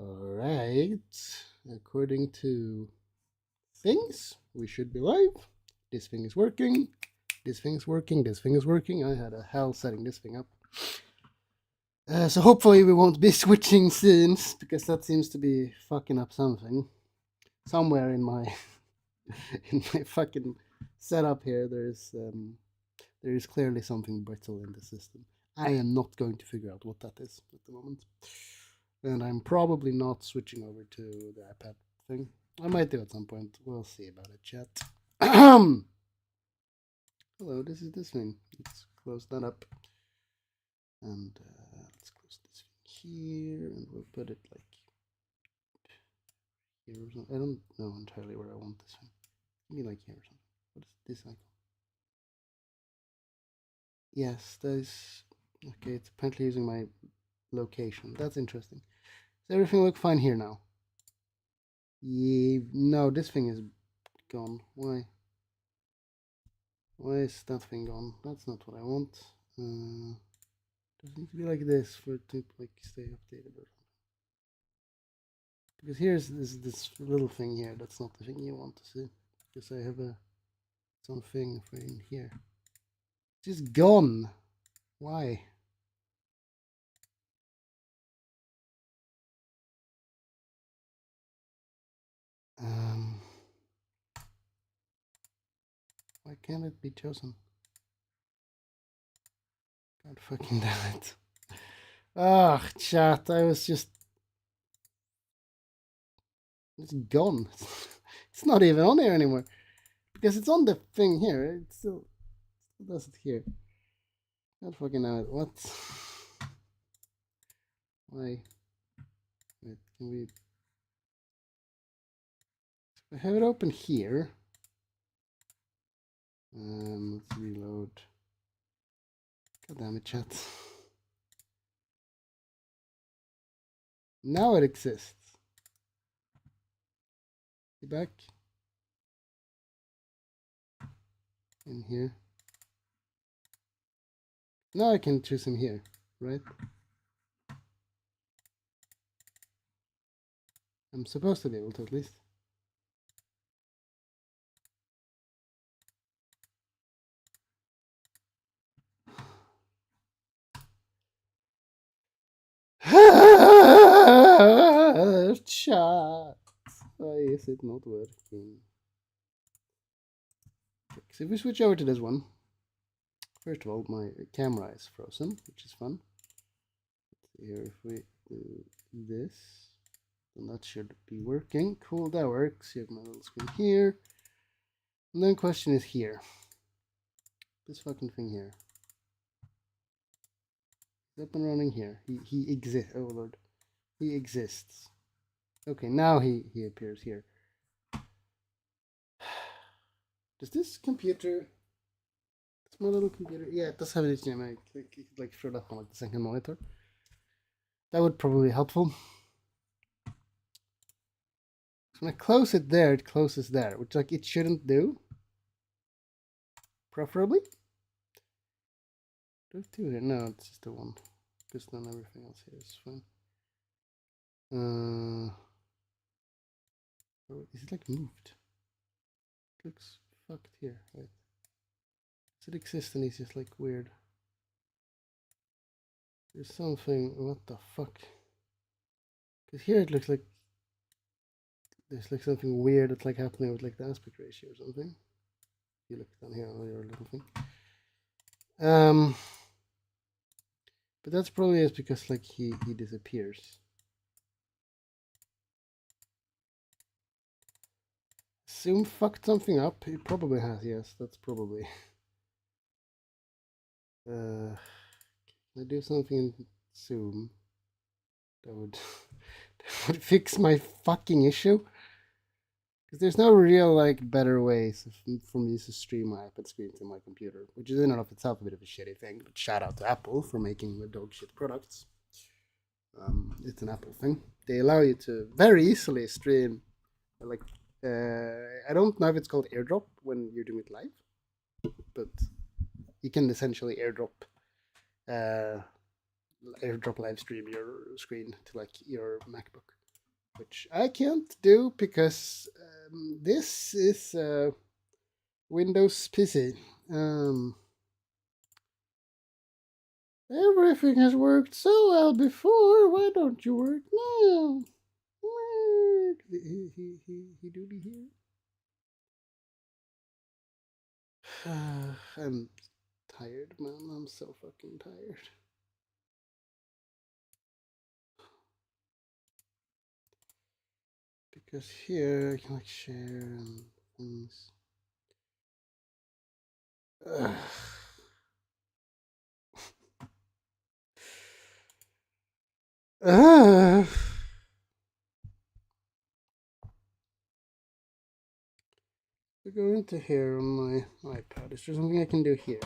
Alright, according to things, we should be live. This thing is working. This thing is working. This thing is working. I had a hell setting this thing up. So hopefully we won't be switching scenes, because that seems to be fucking up something. Somewhere in my in my fucking setup here, there is clearly something brittle in the system. I am not going to figure out what that is at the moment. And I'm probably not switching over to the iPad thing. I might do at some point. We'll see about it, chat. Hello, this is this thing. Let's close that up. And let's close this thing here. And we'll put it like here or something. I don't know entirely where I want this thing. Maybe like here or something. What is this icon? Yes, that is... Okay, it's apparently using my location. That's interesting. Does everything look fine here now? Yeah, no, this thing is gone. Why? Why is that thing gone? That's not what I want. Does it need to be like this for it to like stay updated or something? Because here's this little thing here. That's not the thing you want to see. Because I have something for in here. It's just gone. Why? Why can't it be chosen? God fucking damn it. Ah, chat, I was just... It's gone. It's not even on here anymore. Because it's on the thing here. It still does it here. God fucking damn it. What? Why? Wait, can we... I have it open here. Let's reload. God damn it, chat. Now it exists. Be back. In here. Now I can choose him here, right? I'm supposed to be able to at least. Chat. Why is it not working? Okay, so if we switch over to this one, first of all, my camera is frozen, which is fun. Let's see here, if we do this, then that should be working. Cool, that works. You have my little screen here. And then question is here. This fucking thing here. It's up and running here. He exists. Oh lord. He exists. Okay, now he appears here. Does this computer... It's my little computer. Yeah, it does have an HDMI. You could like throw it up on like the second monitor. That would probably be helpful. So when I close it there, it closes there, which like it shouldn't do. Preferably. There's two here. No, it's just the one. Because then everything else here is fine. Is it like moved? It looks fucked here, right? Does it exist and it's just like weird? There's something... What the fuck? Because here it looks like there's like something weird that's like happening with like the aspect ratio or something. If you look down here on your little thing. But that's probably just because like he disappears. Zoom fucked something up. It probably has, yes, that's probably. Can I do something in Zoom that would that would fix my fucking issue? Because there's no real like better ways for me to stream my iPad screen to my computer, which is in and of itself a bit of a shitty thing. But shout out to Apple for making the dog shit products. It's an Apple thing. They allow you to very easily stream, like I don't know if it's called AirDrop when you're doing it live, but you can essentially AirDrop live stream your screen to like your MacBook. which I can't do because this is Windows PC. Everything has worked so well before. Why don't you work now? He do the here. I'm tired, man. I'm so fucking tired. Because here I can like share and things. We go into here on my iPad. Is there something I can do here?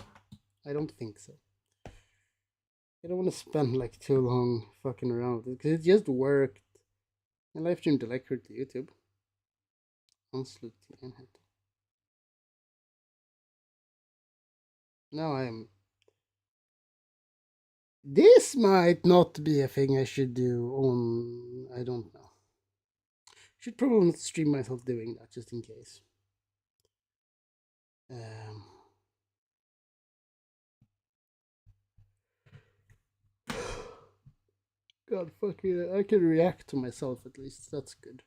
I don't think so. I don't want to spend like too long fucking around with it because it just worked. I live streamed the lecture to YouTube. Now I'm. This might not be a thing I should do on. I don't know. Should probably not stream myself doing that just in case. God fuck it, I can react to myself at least. That's good.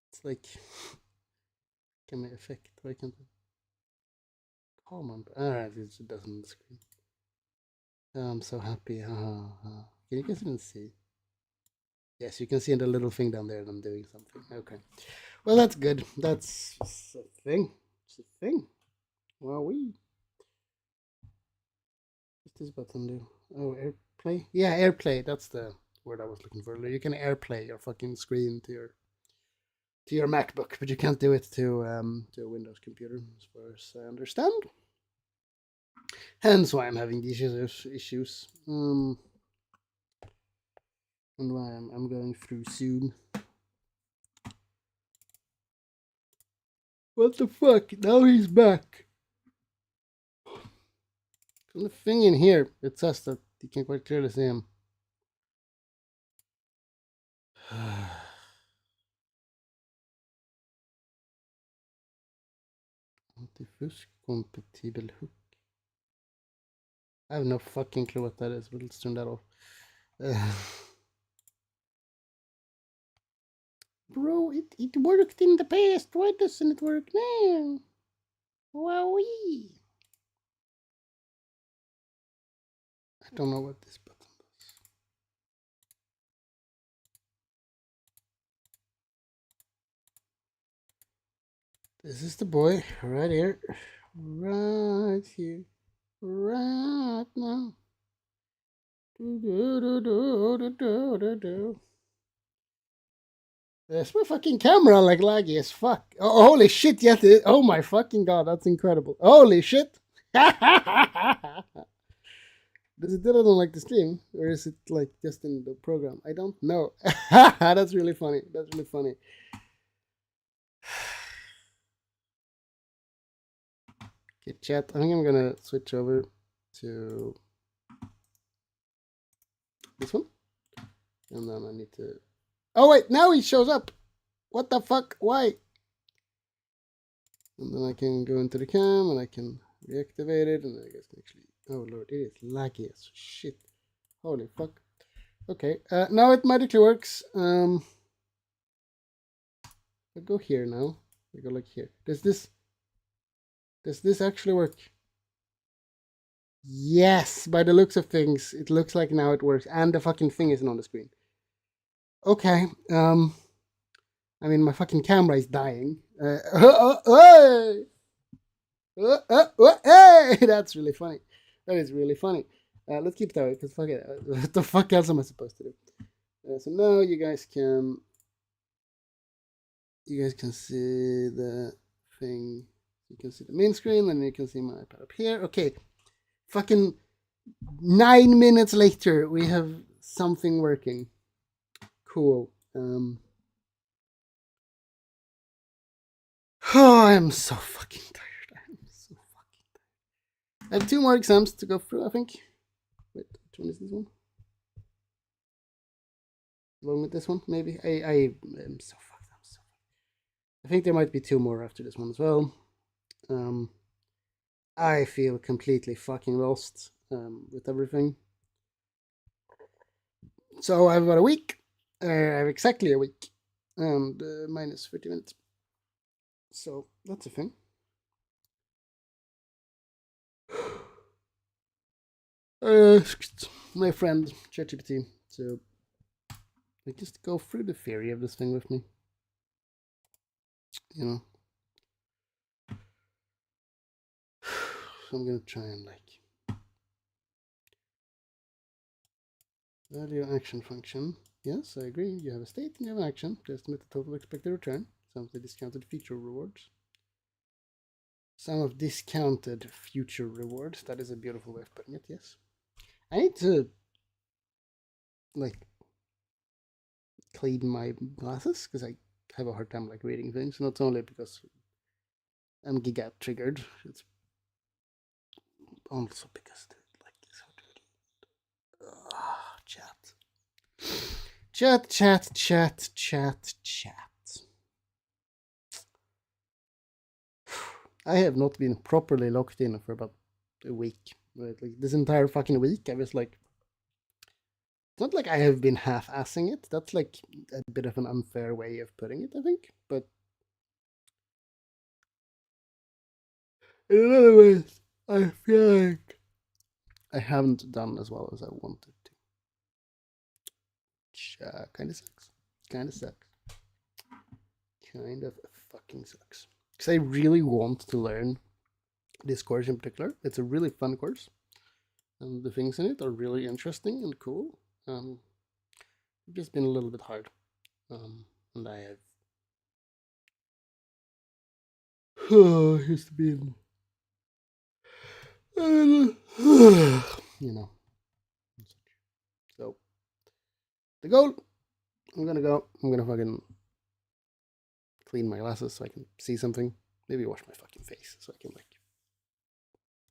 It's like can I affect? Why can't I? Calm on. Alright, it doesn't on the screen. I'm so happy. Can you guys even see? Yes, you can see in the little thing down there that I'm doing something. Okay. Well, that's good. That's a thing. It's a thing. Wowee. What's this button do? Oh, AirPlay? Yeah, AirPlay. That's the word I was looking for. You can AirPlay your fucking screen to your MacBook, but you can't do it to a Windows computer, as far as I understand. Hence why I'm having these issues. And why I'm going through Zoom. What the fuck? Now he's back. From the thing in here, it says that you can quite clearly see him. Antifusk-compatibel hook. I have no fucking clue what that is, but let's turn that off. Bro, it worked in the past. Why doesn't it work now? Wowee. I don't know what this button does. This is the boy right here. Right here. Right now. There's my fucking camera like laggy as fuck. Oh, holy shit, yes. Oh my fucking god, that's incredible. Holy shit. Does it do it on like the stream? Or is it like just in the program? I don't know. That's really funny. That's really funny. Okay, chat. I think I'm gonna switch over to this one. And then I need to. Oh, wait, now he shows up. What the fuck? Why? And then I can go into the cam and I can reactivate it. And I guess actually. Oh, Lord, it is laggy as shit. Holy fuck. Okay, now it magically works. I go here now. I go like here. Does this actually work? Yes, by the looks of things, it looks like now it works, and the fucking thing isn't on the screen. Okay, I mean, my fucking camera is dying. Hey! That's really funny. That is really funny. Let's keep that way, because fuck it. What the fuck else am I supposed to do? So now you guys can see the thing. You can see the main screen, and you can see my iPad up here. Okay, fucking 9 minutes later, we have something working. Cool. Oh, I'm so fucking tired. I'm so fucking tired. I have 2 more exams to go through, I think. Wait, which one is this one? along with this one. Maybe I am so fucked. I think there might be two more after this one as well. I feel completely fucking lost with everything. So I have about a week. I have exactly a week and minus 30 minutes. So that's a thing. My friend ChatGPT to just go through the theory of this thing with me. You know. So I'm gonna try and value action function. Yes, I agree. You have a state and you have an action to estimate the total expected return. Some of the discounted future rewards. Some of discounted future rewards. That is a beautiful way of putting it, yes. I need to clean my glasses because I have a hard time reading things. Not only because I'm giga triggered, it's also because chat. I have not been properly locked in for about a week. Right? This entire fucking week, I was it's not like I have been half-assing it. That's a bit of an unfair way of putting it, I think. But in other ways, I feel like I haven't done as well as I wanted to. Which kind of sucks. Kind of sucks. Kind of fucking sucks. Because I really want to learn this course in particular. It's a really fun course. And the things in it are really interesting and cool. It's just been a little bit hard. And I have just been you know. So the goal, I'm gonna fucking clean my glasses so I can see something. Maybe wash my fucking face so I can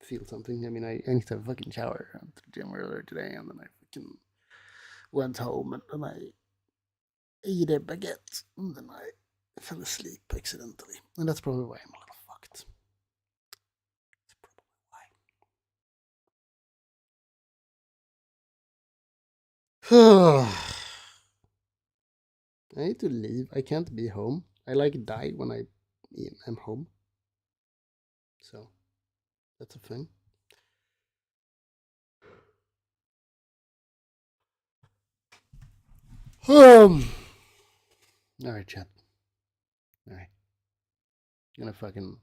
feel something. I mean, I need to have a fucking shower. I went to the gym earlier today, and then I fucking went home, and then I ate a baguette, and then I fell asleep accidentally. And that's probably why I'm a little fucked. That's probably why. I need to leave. I can't be home. I die when I am home. So that's a thing. All right, chat. All right. I'm gonna fucking.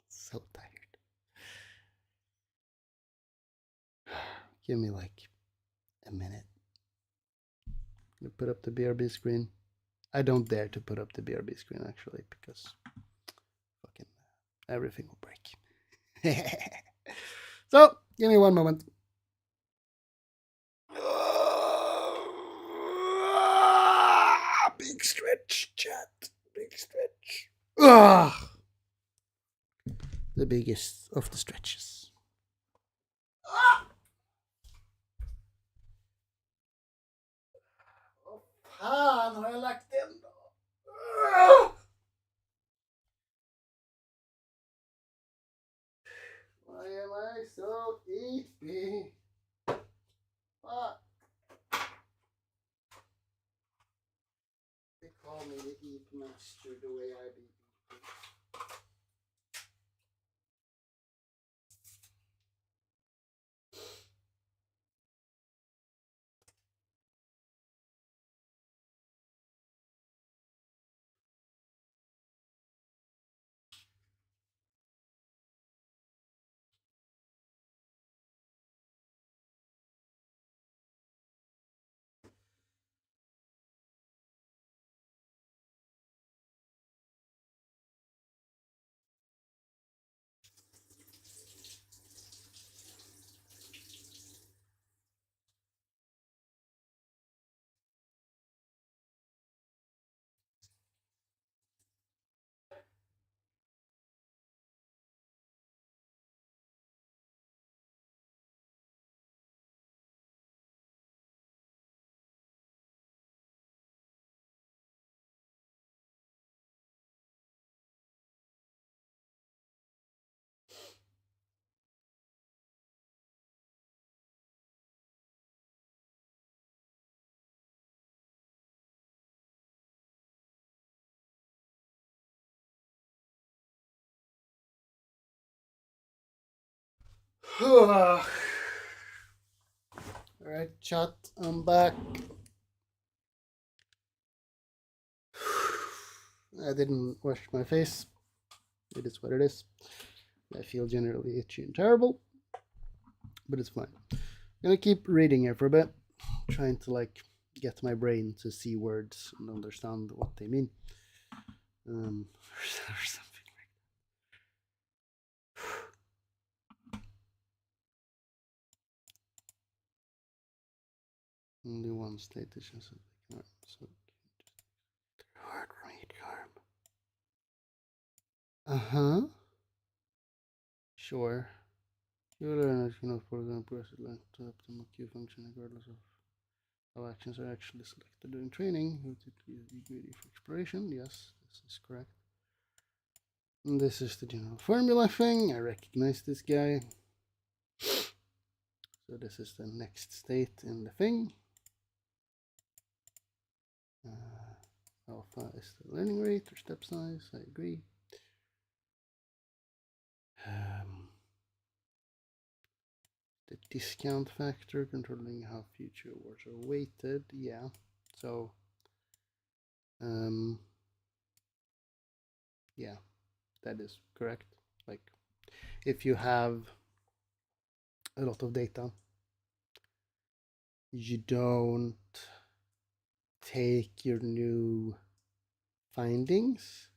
So tired. Give me a minute. I'm gonna put up the BRB screen. I don't dare to put up the BRB screen actually because fucking everything will break. So give me one moment. Big stretch, chat. Big stretch. The biggest of the stretches. Vad fan har jag lagt den då? Why am I so eepy? Fuck. They call me the eep master the way I be. Alright, chat, I'm back. I didn't wash my face. It is what it is. I feel generally itchy and terrible, but it's fine. I'm gonna keep reading here for a bit, trying to like get my brain to see words and understand what they mean. Or something like that. Only one state is just so hard read harm. Uh-huh. Sure. You learn as you know, for example, press it like to optimal queue function regardless of how actions are actually selected during training. You typically greedy for exploration. Yes, this is correct. And this is the general formula thing. I recognize this guy. So this is the next state in the thing. Alpha is the learning rate or step size. I agree. The discount factor controlling how future awards are weighted. Yeah. So, yeah, that is correct. Like, if you have a lot of data, you don't take your new findings,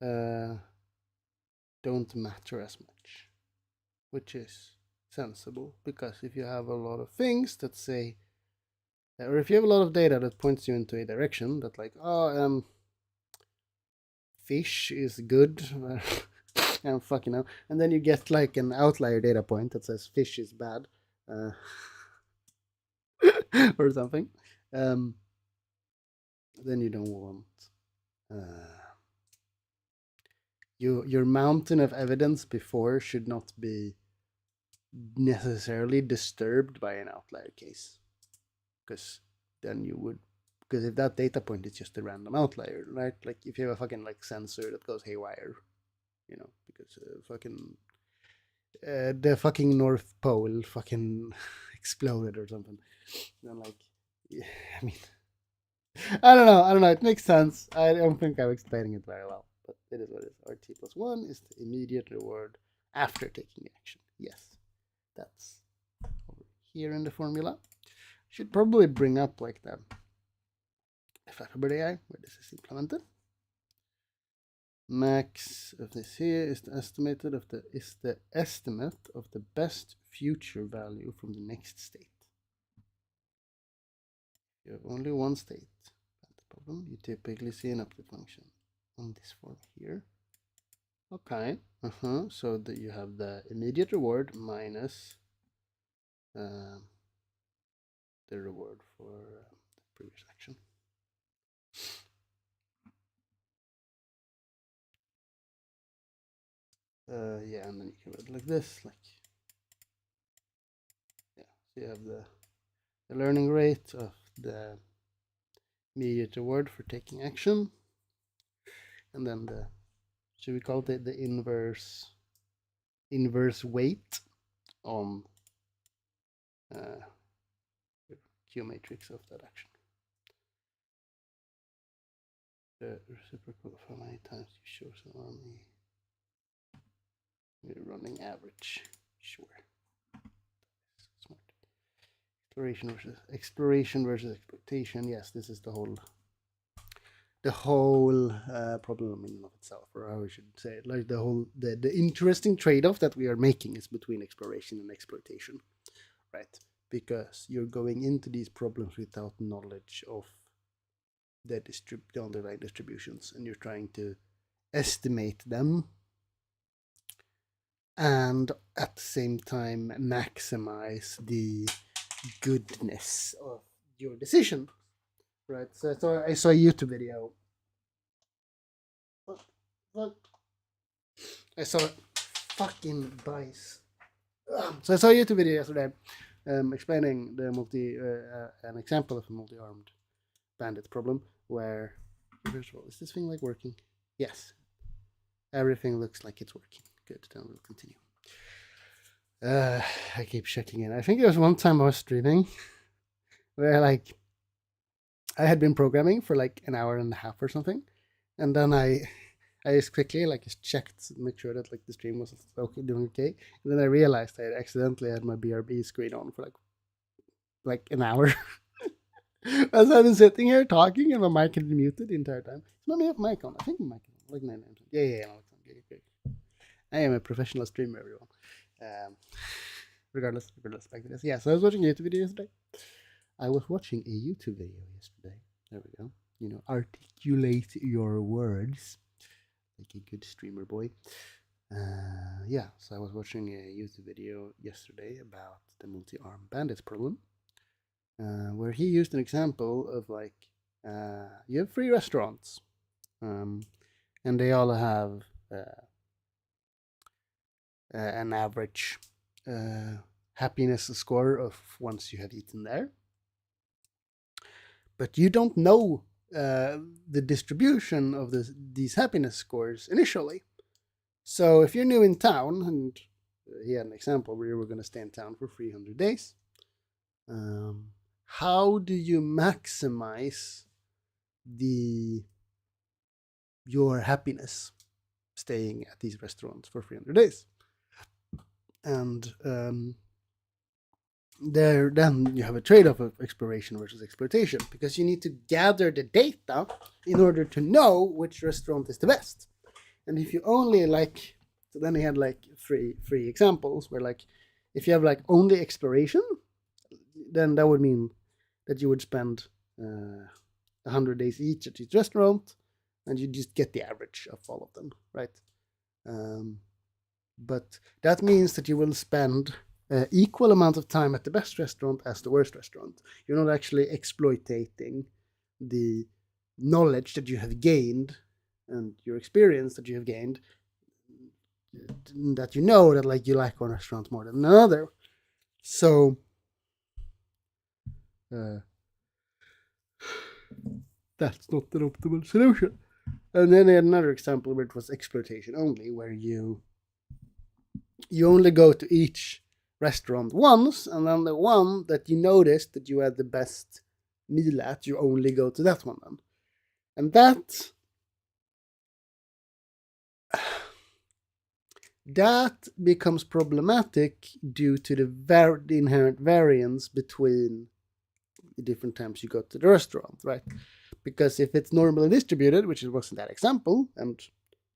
don't matter as much, which is sensible, because if you have a lot of things that say, or if you have a lot of data that points you into a direction that like, oh, fish is good, and fucking hell, and then you get like an outlier data point that says fish is bad, or something, then you don't want your mountain of evidence before should not be necessarily disturbed by an outlier case, because then you would, because if that data point is just a random outlier, right? Like if you have a fucking like sensor that goes haywire, you know, because the fucking North Pole fucking exploded or something, then like, yeah, I mean, I don't know. It makes sense. I don't think I'm explaining it very well, but it is what it is. RT plus 1 is the immediate reward after taking action. Yes, that's over here in the formula. Should probably bring up like the Firebird AI where this is implemented. Max of this here is the estimate of the best future value from the next state. You have only one state. That's the problem. You typically see an update function on this form here. Okay. So that you have the immediate reward minus the reward for the previous action. Yeah, and then you can write it like this, like, yeah. So you have the learning rate of the immediate reward for taking action, and then the, should we call it the inverse weight on Q matrix of that action. The reciprocal of how many times you show some army. We're running average, sure. Smart. Exploration versus exploitation. Yes, this is the whole problem in and of itself, or how we should say it. Like the interesting trade-off that we are making is between exploration and exploitation, right? Because you're going into these problems without knowledge of the underlying distributions, and you're trying to estimate them and at the same time maximize the goodness of your decision, right? So I saw a YouTube video. What? I saw fucking dice. So I saw a YouTube video yesterday explaining the an example of a multi-armed bandit problem where, first of all, is this thing like working? Yes. Everything looks like it's working. Good, then we'll continue. I keep checking in. I think there was one time I was streaming where like I had been programming for like an hour and a half or something, and then I just quickly like just checked to make sure that like the stream was okay, doing okay, and then I realized I had accidentally had my BRB screen on for like an hour. As I've been sitting here talking and my mic had been muted the entire time. Let me have mic on. I think my mic is on. Like 99%. Yeah. Okay. I am a professional streamer, everyone. Regardless, back to this. Yeah, so I was watching a YouTube video yesterday. There we go. You know, articulate your words like a good streamer boy. Yeah, so I was watching a YouTube video yesterday about the multi-arm bandits problem. Where he used an example of like you have 3 restaurants, and they all have an average happiness score of once you have eaten there, but you don't know the distribution of these happiness scores initially. So if you're new in town, and he had an example where you were going to stay in town for 300 days, how do you maximize your happiness staying at these restaurants for 300 days? And then you have a trade-off of exploration versus exploitation, because you need to gather the data in order to know which restaurant is the best. And if you only like, so then he had like three examples where like if you have like only exploration, then that would mean that you would spend 100 days each at each restaurant, and you just get the average of all of them, right? But that means that you will spend equal amount of time at the best restaurant as the worst restaurant. You're not actually exploitating the knowledge that you have gained and your experience that you have gained, that you know that like you like one restaurant more than another. So that's not an optimal solution. And then another example where it was exploitation only, where you only go to each restaurant once, and then the one that you noticed that you had the best meal at, you only go to that one then. And that becomes problematic due to the inherent variance between the different times you go to the restaurant, right? Because if it's normally distributed, which it was in that example, and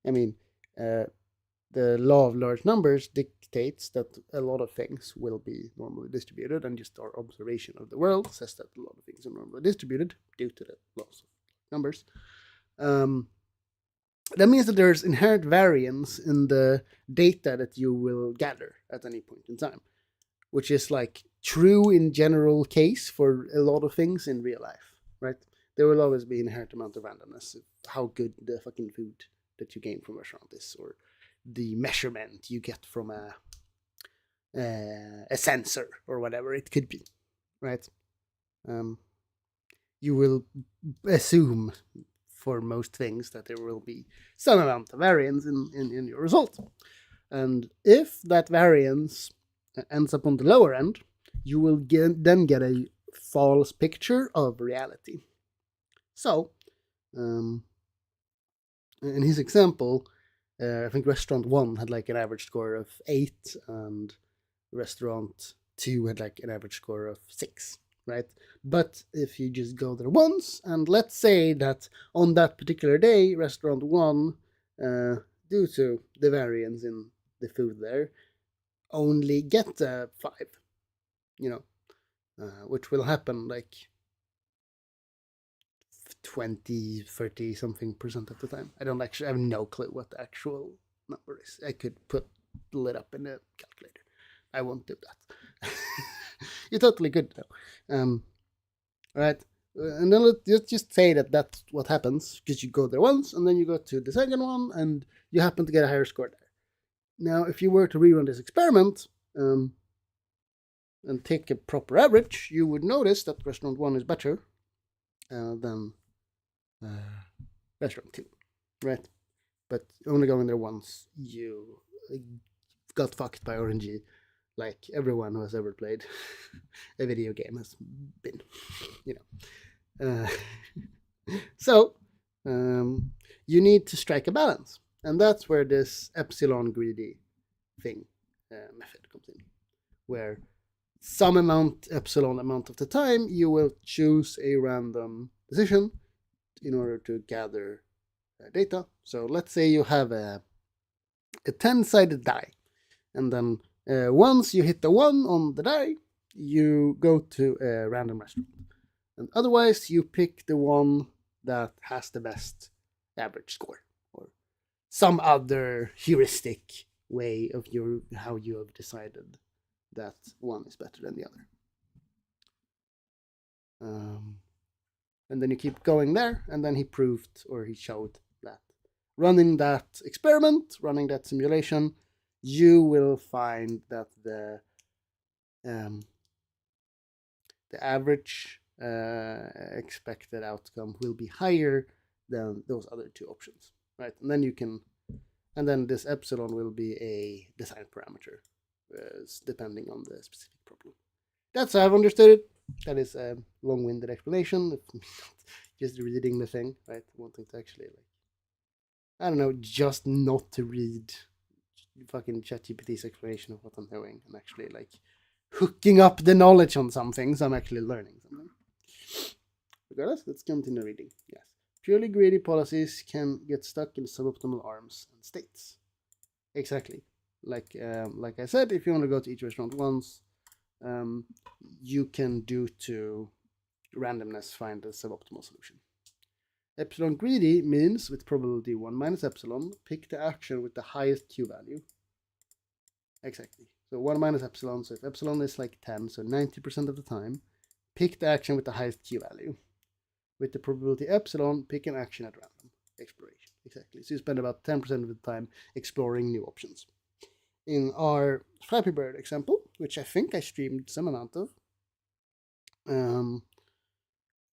I mean, the law of large numbers dictates that a lot of things will be normally distributed, and just our observation of the world says that a lot of things are normally distributed due to the laws of numbers. That means that there's inherent variance in the data that you will gather at any point in time, which is like true in general case for a lot of things in real life, right? There will always be inherent amount of randomness of how good the fucking food that you gain from a restaurant is, or the measurement you get from a sensor or whatever it could be, right? You will assume for most things that there will be some amount of variance in your result. And if that variance ends up on the lower end, you will then get a false picture of reality. So, in his example, I think restaurant 1 had like an average score of 8, and restaurant 2 had like an average score of 6, right? But if you just go there once, and let's say that on that particular day, restaurant 1, due to the variance in the food there, only get a 5, which will happen like 20, 30 something percent of the time. I have no clue what the actual number is. I could put it up in the calculator. I won't do that. You totally could though. Right. And then let's just say that that's what happens, because you go there once, and then you go to the second one, and you happen to get a higher score there. Now, if you were to rerun this experiment, and take a proper average, you would notice that restaurant 1 is better than restaurant 2, right? But only going there once, you got fucked by RNG, like everyone who has ever played a video game has been, you know. So you need to strike a balance, and that's where this epsilon greedy thing method comes in, where some epsilon amount of the time you will choose a random decision in order to gather data. So let's say you have a 10-sided die, and then once you hit the 1 on the die, you go to a random restaurant, and otherwise you pick the one that has the best average score, or some other heuristic way of how you have decided that one is better than the other. And then you keep going there, and then he proved, or he showed, that running that experiment, running that simulation, you will find that the average expected outcome will be higher than those other two options, right? And then you can, and then this epsilon will be a design parameter, depending on the specific problem. That's how I've understood it. That is a long-winded explanation. Just reading the thing, right? Wanting to actually, like, I don't know, just not to read fucking ChatGPT's explanation of what I'm doing, and actually, like, hooking up the knowledge on some things. I'm actually learning something. Regardless, let's continue reading. Yes. Purely greedy policies can get stuck in suboptimal arms and states. Exactly. Like I said, if you want to go to each restaurant once, you can do to randomness find a suboptimal solution. Epsilon greedy means with probability 1 minus epsilon, pick the action with the highest Q value. Exactly. So 1 minus epsilon, so if epsilon is like 10, so 90% of the time, pick the action with the highest Q value. With the probability epsilon, pick an action at random. Exploration. Exactly. So you spend about 10% of the time exploring new options. In our Flappy Bird example, which I think I streamed some amount of,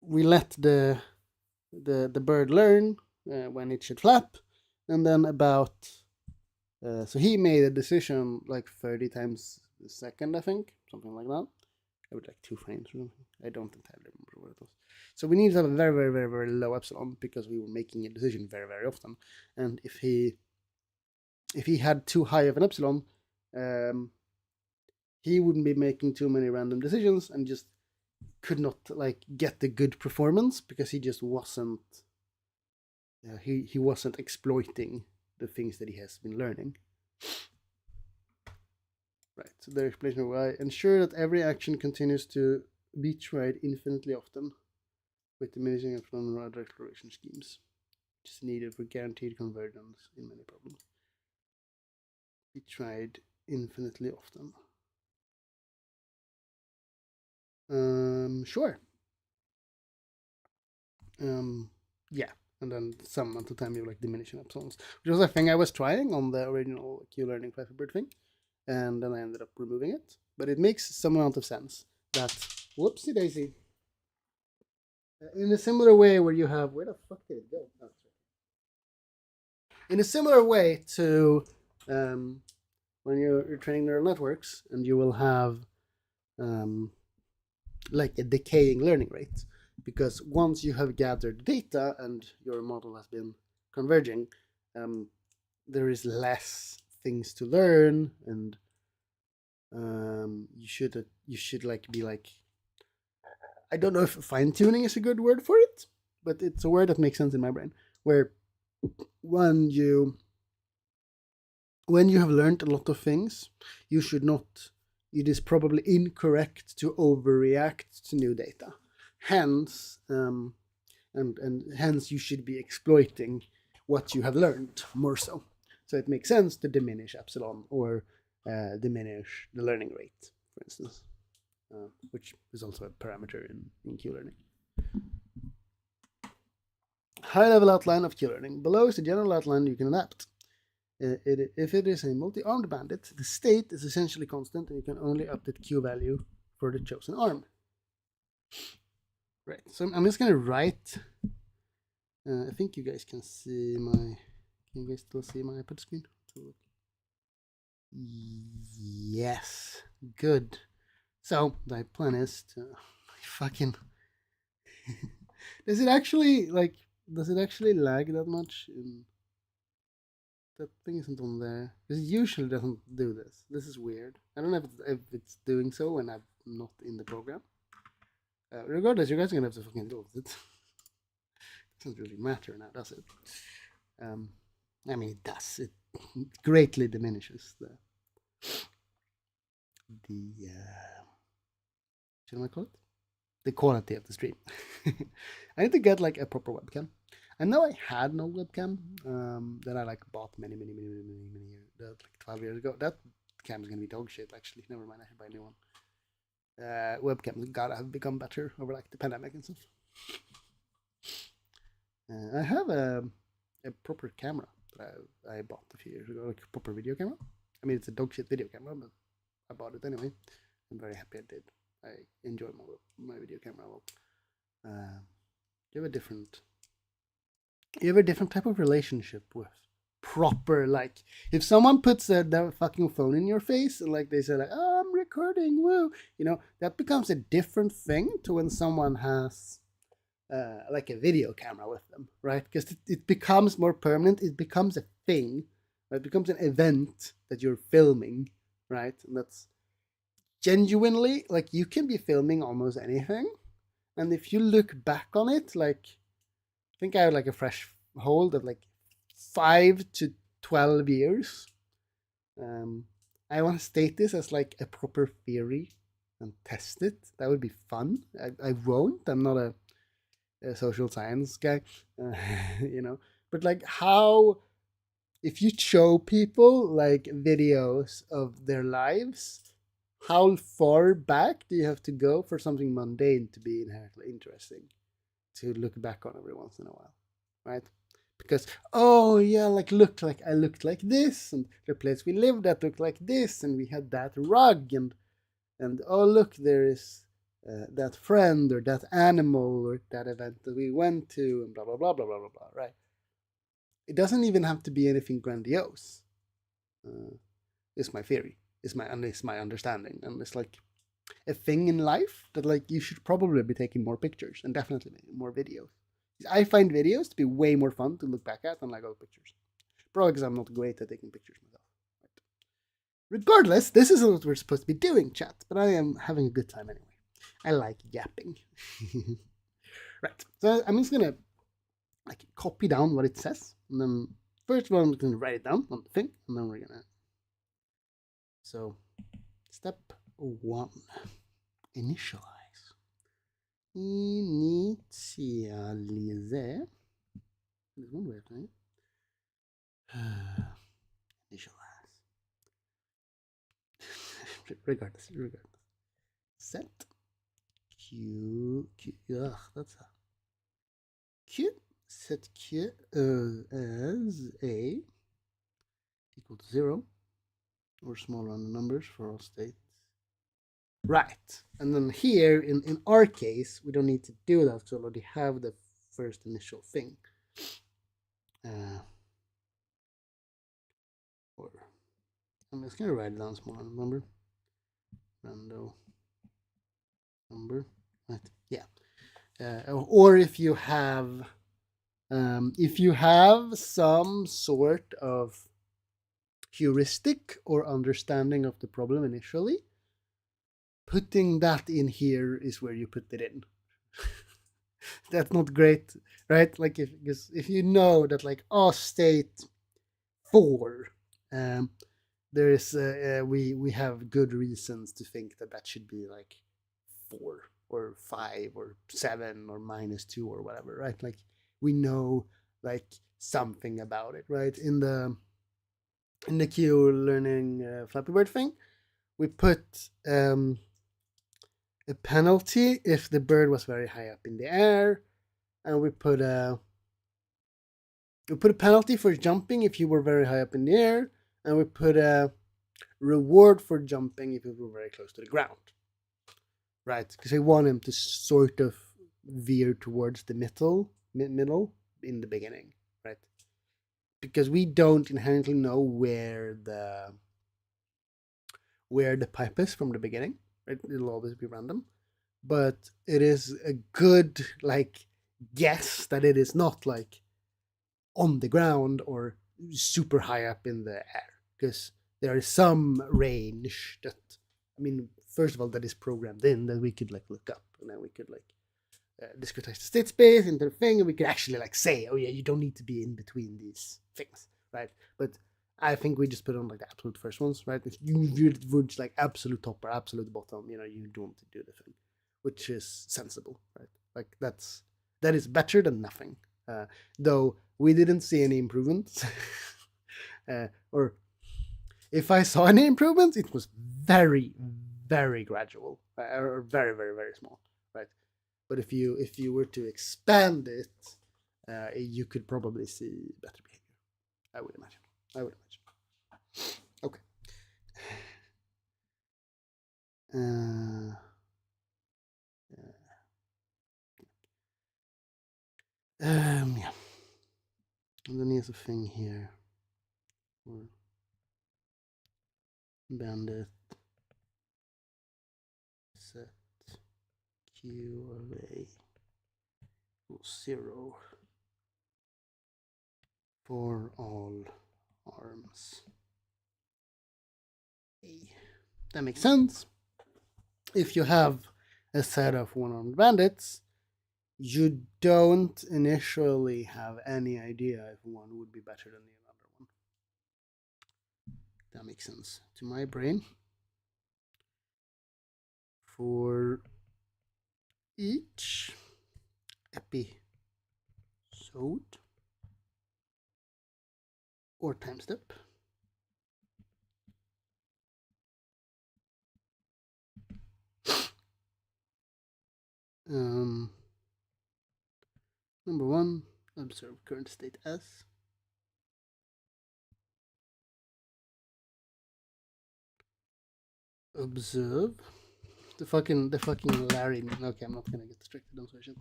we let the bird learn when it should flap, and then so he made a decision like 30 times a second, I think, something like that. I would like 2 frames or something. I don't entirely remember what it was. So we need to have a very, very, very, very low epsilon because we were making a decision very, very often. And if he had too high of an epsilon, he wouldn't be making too many random decisions and just could not like get the good performance because he just wasn't he wasn't exploiting the things that he has been learning. Right, so the explanation of why ensure that every action continues to be tried infinitely often with diminishing epsilon and other exploration schemes, which is needed for guaranteed convergence in many problems. Be tried infinitely often. Sure. Yeah, and then some amount of time you like diminishing epsilons, which was a thing I was trying on the original Q-learning Flappy Bird thing, and then I ended up removing it. But it makes some amount of sense that, whoopsie daisy, in a similar way where you have, where the fuck did it go? Oh, in a similar way to when you're training neural networks, and you will have like a decaying learning rate, because once you have gathered data and your model has been converging, there is less things to learn, and you should like be like, I don't know if fine tuning is a good word for it, but it's a word that makes sense in my brain, where when you have learned a lot of things, you should not, it is probably incorrect to overreact to new data. Hence, and hence you should be exploiting what you have learned more so. So it makes sense to diminish epsilon or diminish the learning rate, for instance, which is also a parameter in Q-learning. High-level outline of Q-learning. Below is the general outline you can adapt. If it is a multi-armed bandit, the state is essentially constant, and you can only update Q value for the chosen arm. Right, so I'm just going to write. I think you guys can see my. Can you guys still see my iPad screen? Yes. good. So my plan is to fucking. Does it actually lag that much? That thing isn't on there. Because it usually doesn't do this. This is weird. I don't know if it's doing so when I'm not in the program. Regardless, you guys are gonna have to fucking deal with it. Doesn't really matter now, does it? I mean, it does. It greatly diminishes the should I call it? The quality of the stream. I need to get like a proper webcam. I know I had no webcam that I like bought many years, like 12 years ago. That cam is gonna be dog shit. Actually, never mind. I should buy a new one. Webcams gotta have become better over like the pandemic and stuff. I have a proper camera that I bought a few years ago, like a proper video camera. I mean, it's a dog shit video camera, but I bought it anyway. I'm very happy I did. I enjoy my video camera a lot. You have a different type of relationship with proper, like, if someone puts their fucking phone in your face and like they say like, oh, I'm recording, woo, you know, that becomes a different thing to when someone has like a video camera with them, right? Because it becomes more permanent. It becomes a thing. Right? It becomes an event that you're filming, right? And that's genuinely, like, you can be filming almost anything, and if you look back on it, like, I think I have like a fresh hold of like 5 to 12 years. I want to state this as like a proper theory and test it. That would be fun. I won't. I'm not a social science guy, you know. But like, how, if you show people like videos of their lives, how far back do you have to go for something mundane to be inherently interesting to look back on every once in a while, right? Because, oh yeah, like, look, like I looked like this, and the place we lived at looked like this, and we had that rug, and oh look, there is that friend or that animal or that event that we went to, and blah blah blah blah blah blah blah, right? It doesn't even have to be anything grandiose. Is my theory. Is my understanding, and it's like a thing in life that like you should probably be taking more pictures and definitely more videos. I find videos to be way more fun to look back at than like other pictures. Probably because I'm not great at taking pictures myself. Right? Regardless, this is what we're supposed to be doing, chat. But I am having a good time anyway. I like yapping. Right. So I'm just gonna like copy down what it says, and then first of all I'm gonna write it down on the thing, and then we're gonna. So, step 1, initialize. Initialize. There's one way of doing it. Initialize. regardless. Set q. That's a q. Set q as a equal to 0 or small random numbers for all states. Right, and then here in our case, we don't need to do that because we already have the first initial thing. Or I'm just gonna write it down small random number. Random number. Right. Yeah. Or if you have some sort of heuristic or understanding of the problem initially, putting that in here is where you put it in. That's not great, right? Like if you know that like state 4, there is we have good reasons to think that should be like 4 or 5 or 7 or -2 or whatever, right? Like we know like something about it, right? In the Q learning Flappy Bird thing, we put a penalty if the bird was very high up in the air, and we put a penalty for jumping if you were very high up in the air, and we put a reward for jumping if you were very close to the ground, right? Because we want him to sort of veer towards the middle in the beginning, right? Because we don't inherently know where where the pipe is from the beginning. Right? It'll always be random, but it is a good like guess that it is not like on the ground or super high up in the air, because there is some range that, I mean, first of all, that is programmed in that we could like look up, and then we could like discretize the state space into the thing, and we could actually like say, oh yeah, you don't need to be in between these things, right? But I think we just put on like the absolute first ones, right? If you would like absolute top or absolute bottom, you know, you don't do the thing, which is sensible, right? Like that is better than nothing. Though we didn't see any improvements, or if I saw any improvements, it was very, very gradual, or very, very, very small, right? But if you were to expand it, you could probably see better behavior. I would imagine. Okay. Yeah. And then here's a thing here. Bandit set Q array equals 0 for all arms A. That makes sense. If you have a set of one-armed bandits, you don't initially have any idea if one would be better than the other one. That makes sense to my brain. For each episode or time step, number 1, observe current state S. Observe the fucking Larry. Okay, I'm not gonna get distracted on social.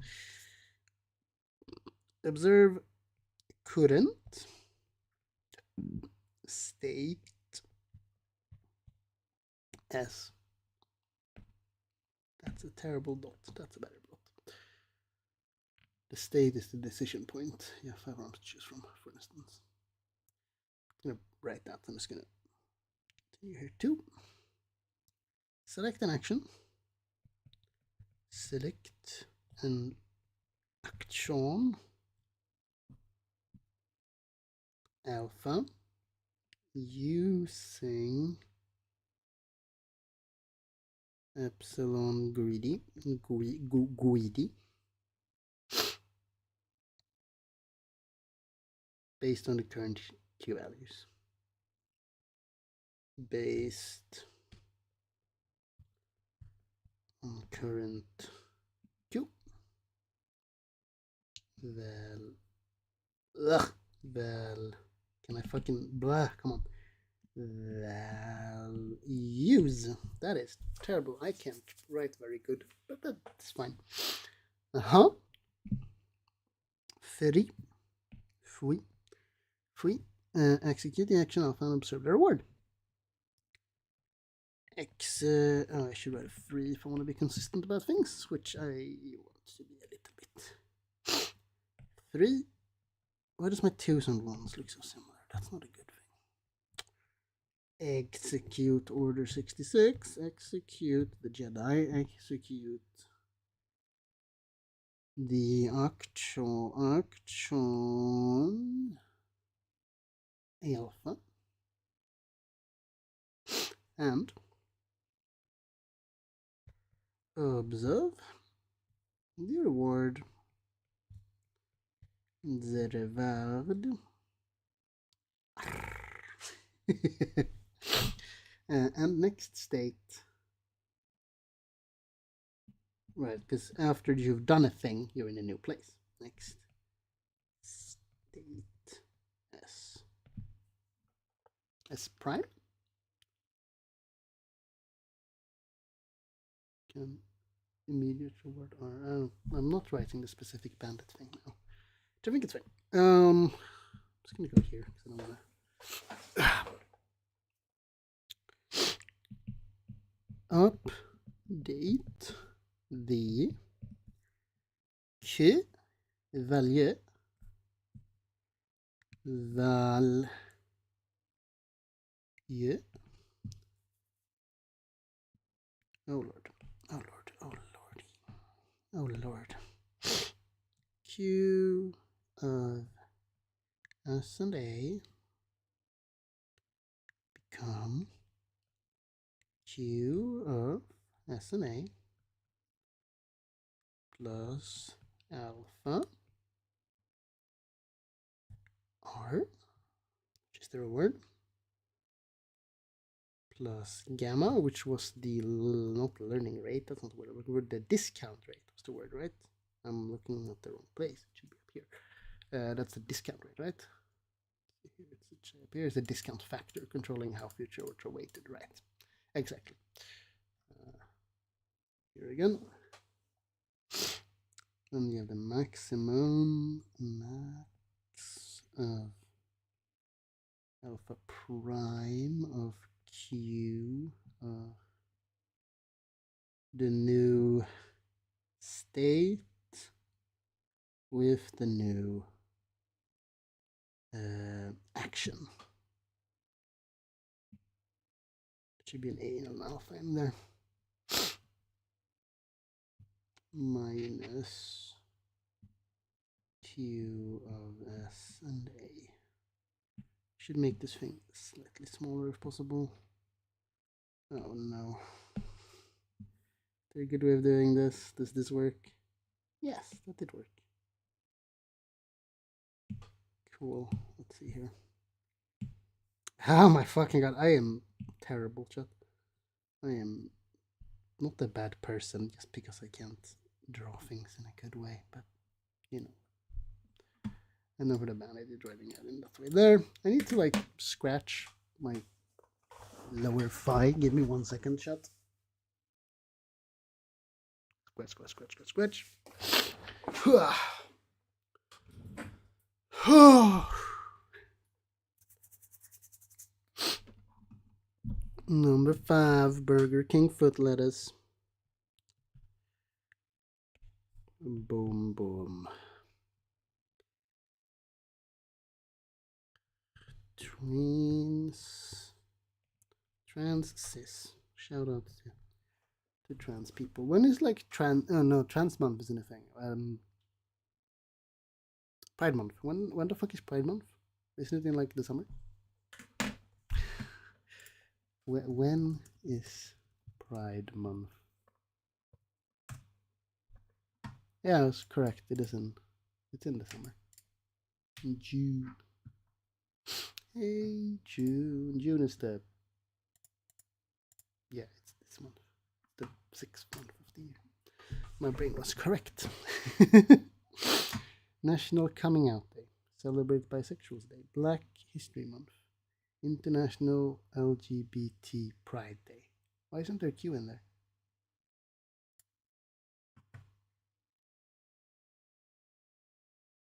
Observe current state S. That's a terrible dot. That's a better dot. The state is the decision point. You have 5 arms to choose from, for instance. I'm gonna write that. I'm just gonna continue here too. Select an action. Select an action alpha using epsilon greedy based on the current Q values. Based on current Q. Val, can I fucking blah? Come on. Values. That is terrible. I can't write very good, but that's fine. Free. Execute the action alpha and observe the reward. I should write a 3 if I want to be consistent about things, which I want to be a little bit. 3. Why does my 2s and 1s look so similar? That's not a good thing. Execute order 66. Execute the Jedi. Execute the action alpha. And observe the reward. The reward. And next state. Right, because after you've done a thing, you're in a new place. Next state S. S prime. Can immediate reward or I'm not writing the specific bandit thing now. I think it's fine. I'm just gonna go here because I don't wanna update the value oh lord, oh lord, oh lordy, oh lord, q of s and a become q of s and a plus alpha r, just the word, plus gamma, which was the not learning rate, that's not the word, the discount rate was the word, right? I'm looking at the wrong place, it should be up here. That's the discount rate, right? It's up here is the discount factor controlling how future orders are weighted, right? Exactly. Here again. And you have the maximum max of alpha prime of q of the new state with the new action. It should be an A and an alpha in there. Minus q of s and a. Should make this thing slightly smaller if possible. Oh no. Is there a good way of doing this? Does this work? Yes, that did work. Cool. Let's see here. Oh my fucking god, I am terrible, chat. I am not a bad person just because I can't draw things in a good way, but you know. I never the band I did writing out in that way. There. I need to like scratch my lower thigh. Give me 1 second, chat. Scratch, scratch, scratch, scratch, scratch. Number 5, Burger King foot lettuce. Boom, boom. Trans cis. Shout out to trans people. When is like trans? Oh no, trans month isn't a thing. Pride month. When the fuck is Pride month? Isn't it in like the summer? When is Pride month? Yeah, that's correct. It's in the summer. In June. Hey, June. June is the. Yeah, it's this month. The 6th month of the year. My brain was correct. National Coming Out Day. Celebrate Bisexuals Day. Black History Month. International LGBT Pride Day. Why isn't there Q in there?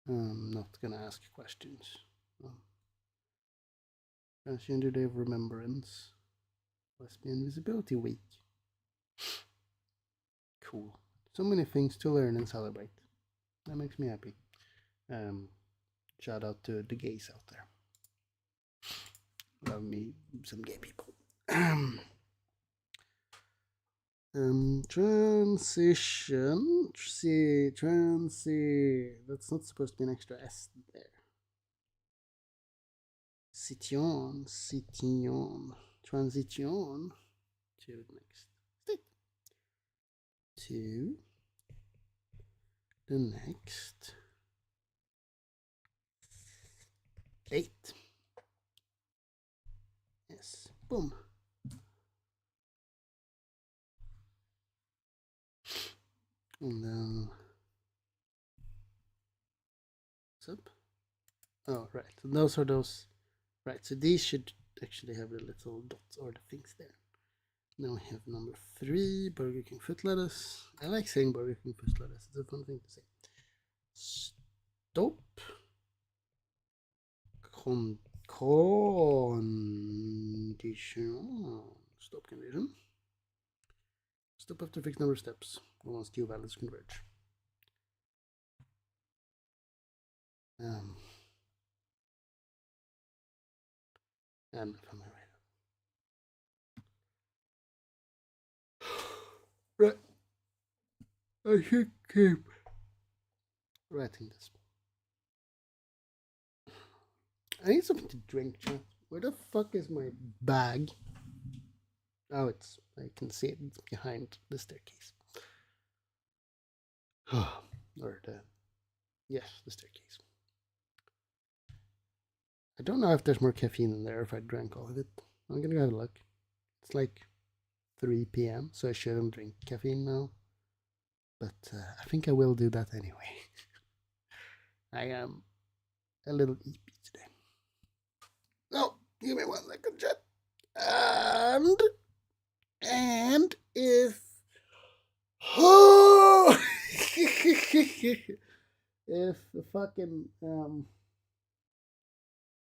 I'm not gonna ask questions. Transgender Day of Remembrance. Lesbian Visibility Week. Cool. So many things to learn and celebrate. That makes me happy. Shout out to the gays out there. Love me some gay people. Transition. That's not supposed to be an extra S there. Transition to the next state. To the next state. Yes, boom. And then what's up? Oh, right. So those are those. Right. So these should actually have the little dots or the things there. Now we have number 3, Burger King foot lettuce. I like saying Burger King foot lettuce. It's a fun thing to say. Stop. Condition. Stop condition. Stop after fixed number of steps. Once two values converge. And if I'm right. I should keep writing this. I need something to drink, chat. Where the fuck is my bag? Oh, I can see it. It's behind the staircase. Yes, the staircase. I don't know if there's more caffeine in there if I drank all of it. I'm gonna go have a look. It's like 3 p.m., so I shouldn't drink caffeine now. But I think I will do that anyway. I am a little eepy today. No, give me 1 second, chat. And if if the fucking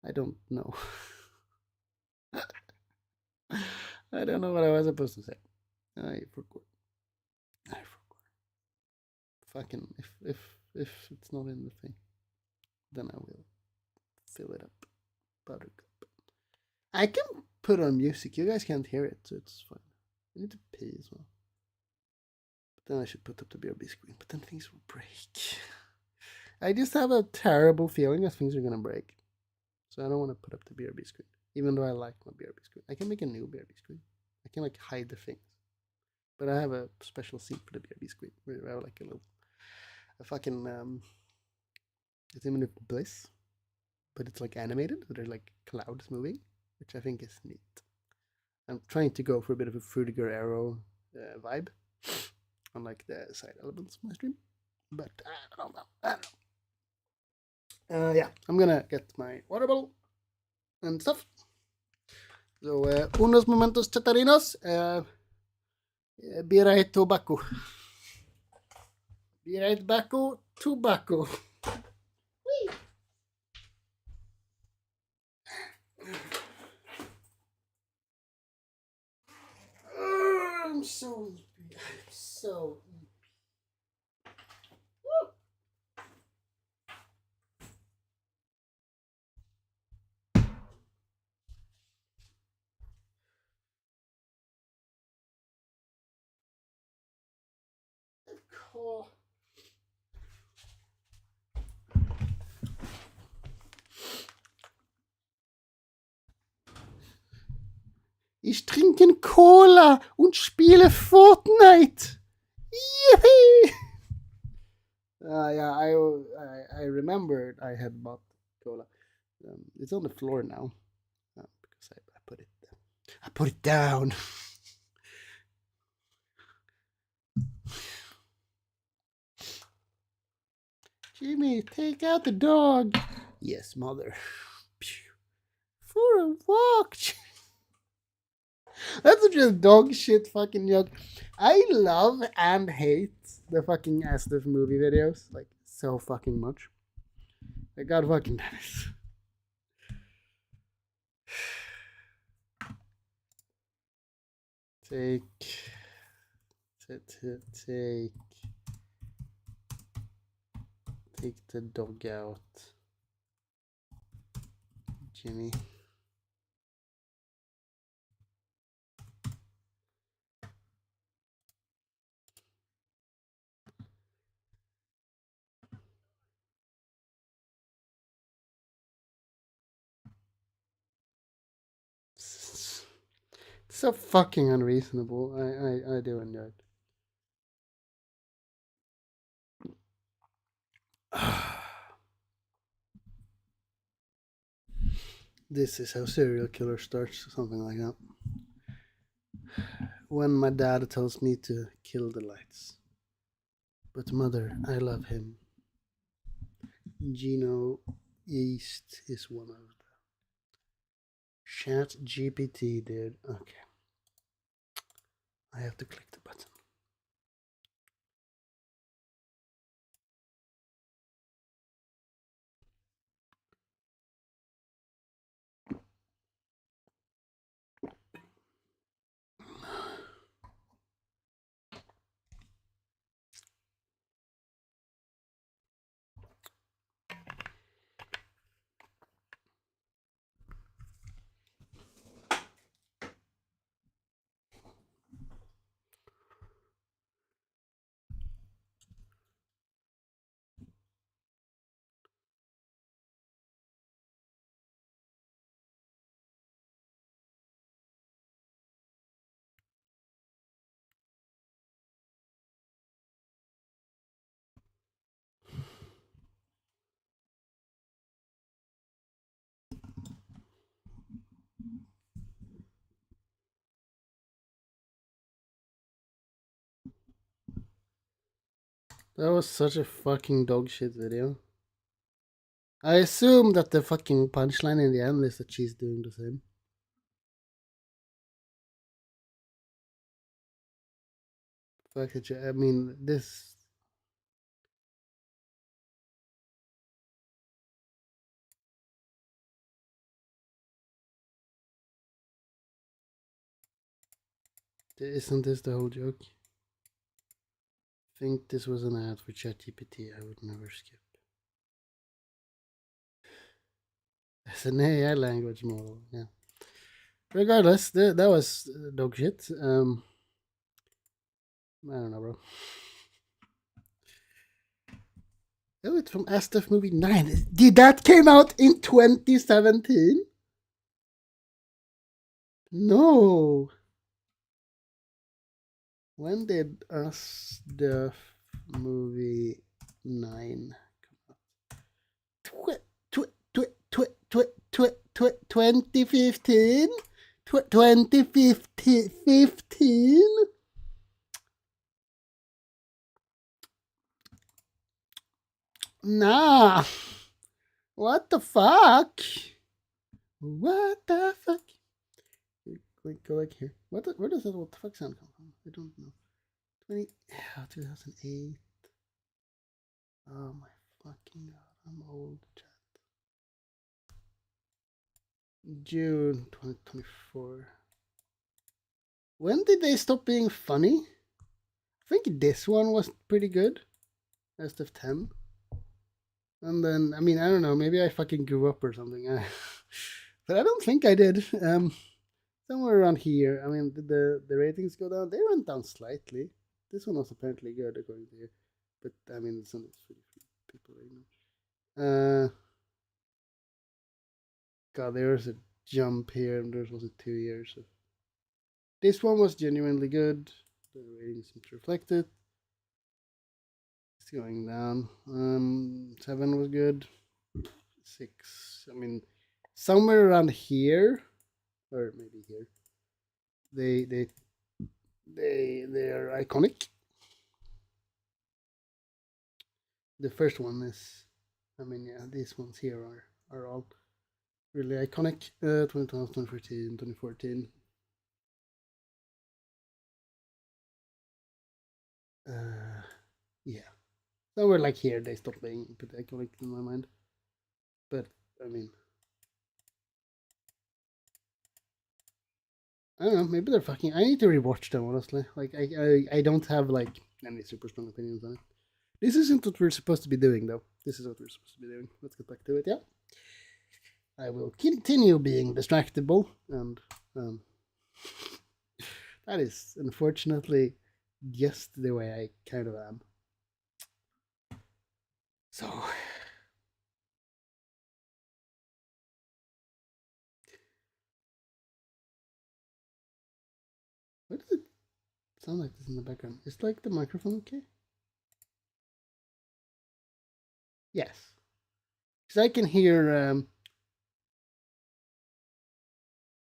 I don't know. I don't know what I was supposed to say. I forgot. Fucking if it's not in the thing, then I will fill it up. Buttercup. I can put on music. You guys can't hear it, so it's fine. I need to pee as well. But then I should put up the BRB screen. But then things will break. I just have a terrible feeling that things are gonna break. So I don't want to put up the BRB screen. Even though I like my BRB screen. I can make a new BRB screen. I can like hide the things. But I have a special seat for the BRB screen where I have like a fucking it's Image Bliss. But it's like animated, so there's like clouds moving, which I think is neat. I'm trying to go for a bit of a Fruitiger Arrow vibe on like the side elements of my stream, but I don't know. Yeah, I'm gonna get my water bottle and stuff. So, unos momentos chatarinos. Be right tobacco. Be right backo, tobacco. I'm so eepy. I'm so eepy. Cool. Ich trinke Cola und spiele Fortnite. Yippee! Yeah, I remembered I had bought cola. It's on the floor now because I put it down. Jimmy, take out the dog. Yes, mother. For a walk. That's just dog shit fucking joke. I love and hate the fucking Astif movie videos like so fucking much. I got fucking Dennis. Take the dog out, Jimmy. So fucking unreasonable. I do enjoy it. This is how serial killer starts, something like that. When my dad tells me to kill the lights. But mother, I love him. Gino East is one of them. Chat GPT, dude. Okay. I have to click the button. That was such a fucking dog shit video. I assume that the fucking punchline in the end is that she's doing the same. Fuck it, I mean, this. Isn't this the whole joke? I think this was an ad for ChatGPT. I would never skip. It's an AI language model, yeah. Regardless, that was dog shit. I don't know, bro. Oh, it's from Astef Movie 9. Did that came out in 2017? No. When did Astef Movie 9 come out? 2015? 2015? Nah. What the fuck? What the fuck? Go like here. Where does that what the fuck sound come from? I don't know. 2008. Oh my fucking god, I'm old, chat. June 2024. When did they stop being funny? I think this one was pretty good. Best of 10. And then, I mean, I don't know, maybe I fucking grew up or something. But I don't think I did. Somewhere around here. I mean, did the ratings go down? They went down slightly. This one was apparently good, according to you. But, I mean, it's only 3 people right now. God, there was a jump here, and there was 2 years. So. This one was genuinely good. The ratings seem to reflect it. It's going down. 7 was good. 6. I mean, somewhere around here, or maybe here. They are iconic. The first one is, I mean, yeah, these ones here are all really iconic. 2012, 2013, 2014. Yeah. Somewhere like here, they stopped being iconic in my mind. But, I mean, I don't know, maybe they're fucking. I need to rewatch them, honestly. Like, I don't have, like, any super strong opinions on it. This isn't what we're supposed to be doing, though. This is what we're supposed to be doing. Let's get back to it, yeah? I will continue being distractible, and that is unfortunately just the way I kind of am. So, why does it sound like this in the background? Is like the microphone okay? Yes, because I can hear.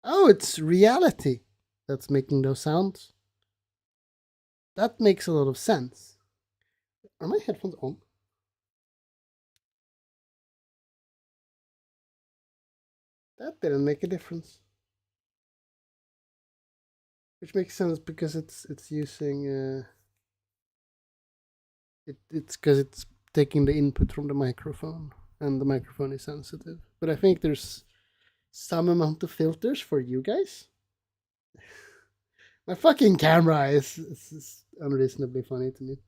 Oh, it's reality that's making those sounds. That makes a lot of sense. Are my headphones on? That didn't make a difference. Which makes sense because it's using it's because it's taking the input from the microphone, and the microphone is sensitive. But I think there's some amount of filters for you guys. My fucking camera is unreasonably funny to me.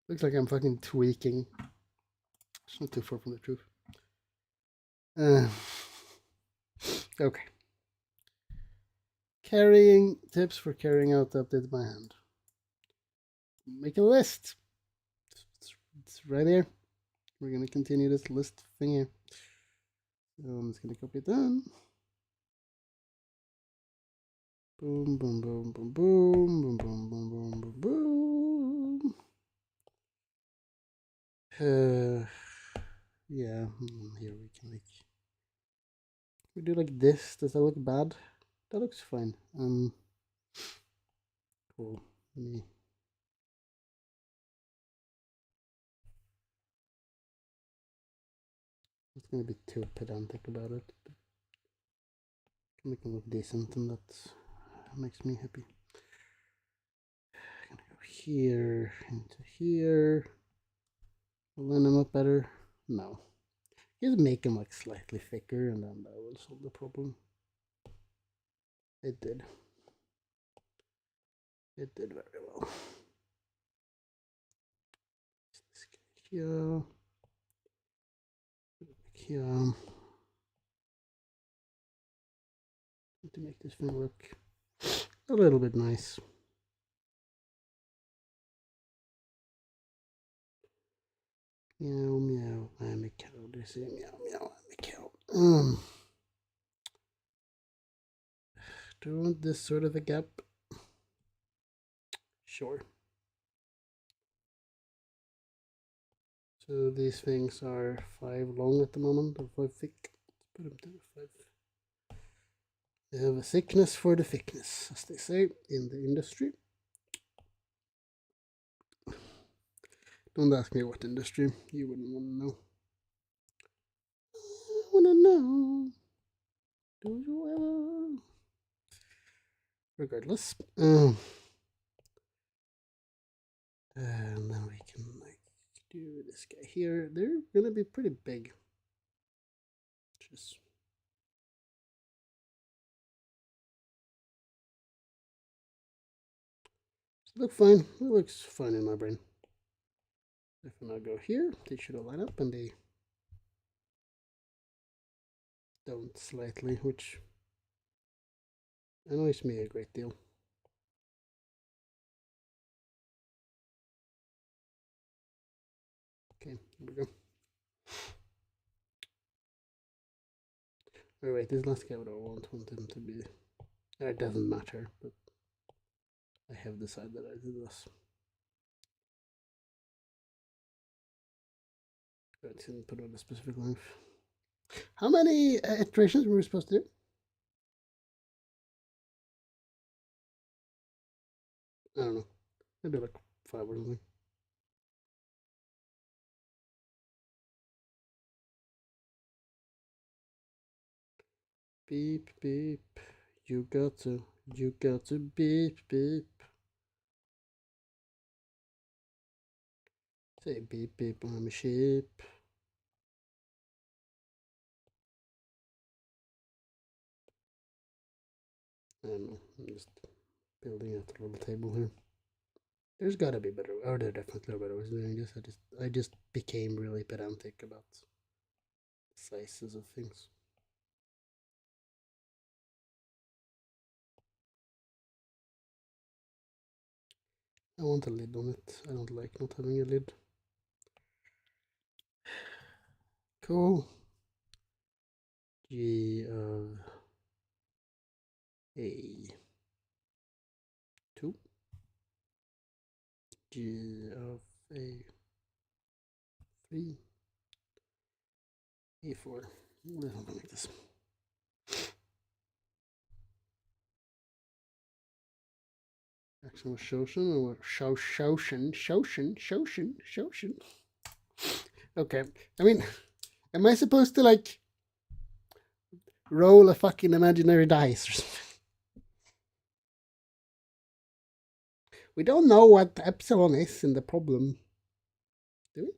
Looks like I'm fucking tweaking. It's not too far from the truth. Okay. Carrying tips for carrying out the update by hand. Make a list. It's right here. We're gonna continue this list thing here. So I'm just gonna copy it down. Boom, boom, boom, boom, boom, boom, boom, boom, boom, boom, boom. Yeah, here we can like we do like this. Does that look bad? That looks fine. Cool. me. It's gonna be too pedantic about it. Make it look decent, and that makes me happy. I'm gonna go here into here. Line them up better. No. Just make them like slightly thicker, and then that will solve the problem. It did. It did very well. This guy here. Here. To make this thing look a little bit nice. Meow, meow, I'm a cow. They say meow, meow, I'm a cow. Do you want this sort of a gap? Sure. So these things are 5 long at the moment, or 5 thick. Let's put them to 5. They have a thickness for the thickness, as they say in the industry. Don't ask me what industry, you wouldn't want to know. I want to know. Do you ever? Regardless. And then we can like do this guy here. They're gonna be pretty big. Just look fine. It looks fine in my brain. If I now go here, they should all line up, and they don't slightly, which annoys me a great deal. Okay, here we go. Oh wait, this last guy I don't want him to be. It doesn't matter, but I have decided that I do this. I didn't put on a specific length. How many iterations were we supposed to do? I don't know. Maybe like 5 or something. Beep, beep. You got to beep, beep. Say beep, beep, I'm a sheep. I don't know. I'm just building out a little table here. There's gotta be better, or there definitely are better ways of doing this. I just became really pedantic about sizes of things. I want a lid on it. I don't like not having a lid. Cool. G of A2. G of A3. A4. Something like this. Action was Shoshin or what? Shoshin. Okay. I mean, am I supposed to like roll a fucking imaginary dice or something? We don't know what epsilon is in the problem, do we?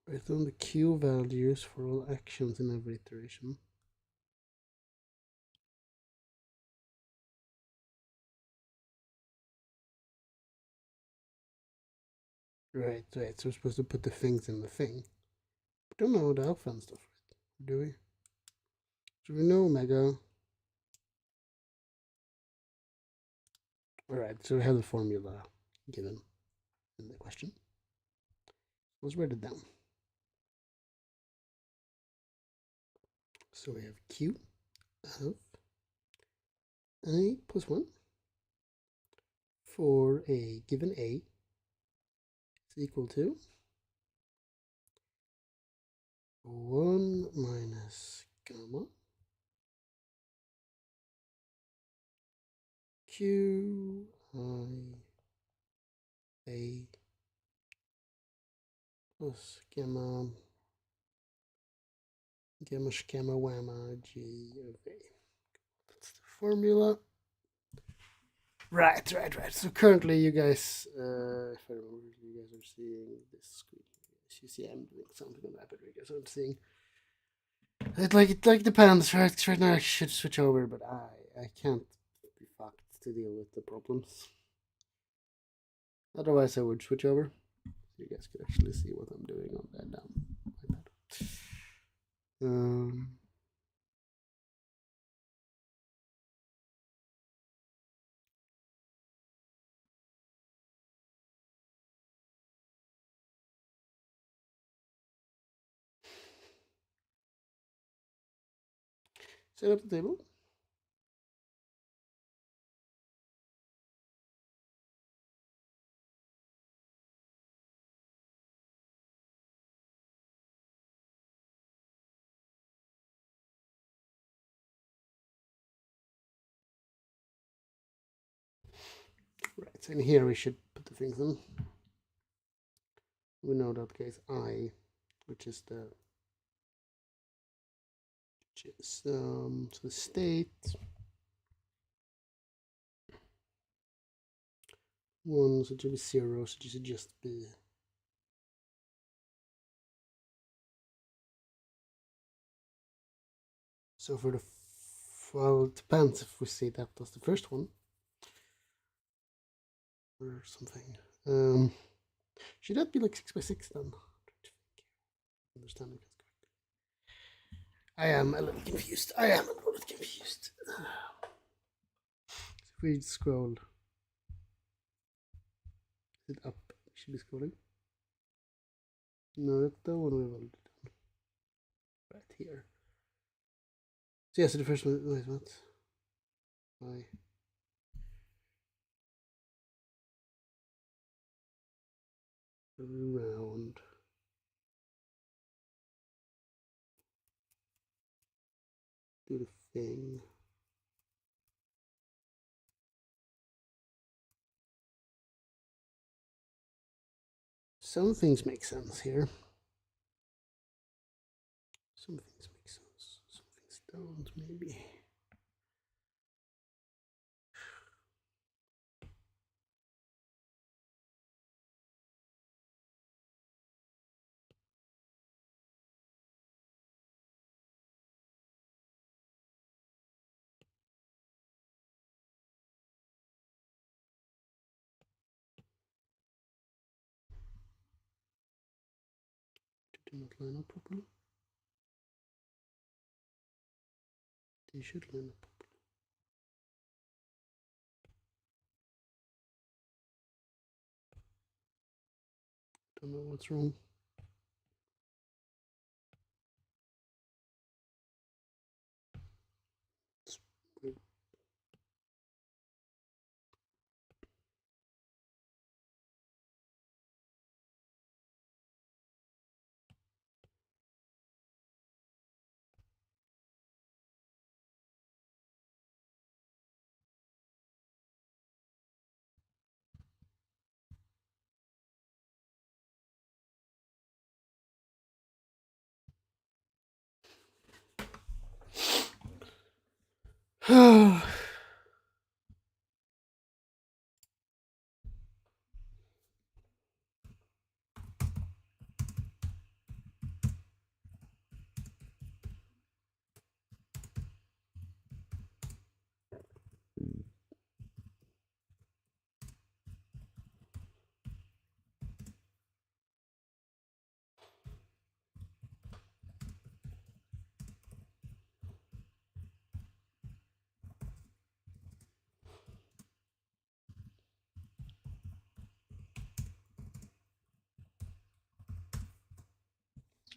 Return the Q values for all actions in every iteration. Right. So we're supposed to put the things in the thing. We don't know the alpha and stuff, right? Do we? Do we know omega? Alright, so we have the formula given. in the question. Let's write it down. So we have q of I plus 1 for a given a is equal to 1 minus gamma q I a plus gamma gamma wamma g of a. That's the formula. Right. So currently, you guys, if I remember, you guys are seeing this screen. As you see, I'm doing something on that, but you guys aren't seeing. It depends. Right now, I should switch over, but I can't be fucked to deal with the problems. Otherwise, I would switch over. So you guys could actually see what I'm doing on that down like that. Set up the table. Right, so in here we should put the things in. We know that case I, which is the so the state 1, so it should be 0, so it should just be so for the well, it depends if we say that as the first one or something. Should that be like 6 by 6 then? Understand it correctly. I am a little confused. So if we scroll it up, we should be scrolling. No, that's the one we've already done. Right here. So yeah, so the first one, wait, what? Why? Around. Do the thing. Some things make sense here. Some things make sense. Some things don't, maybe. Did not line up properly? They should line up properly. Don't know what's wrong.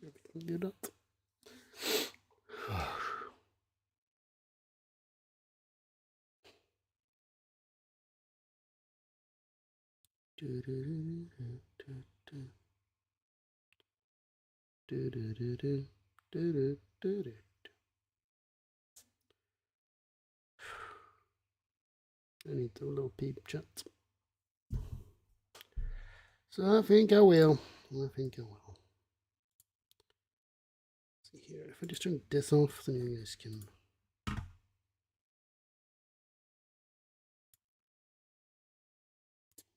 Everything good up. I need the little peep chat. So I think I will. I think I will. Let's see here. If I just turn this off, then you guys can.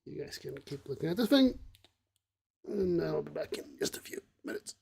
You guys can keep looking at this thing. And I'll be back in just a few minutes.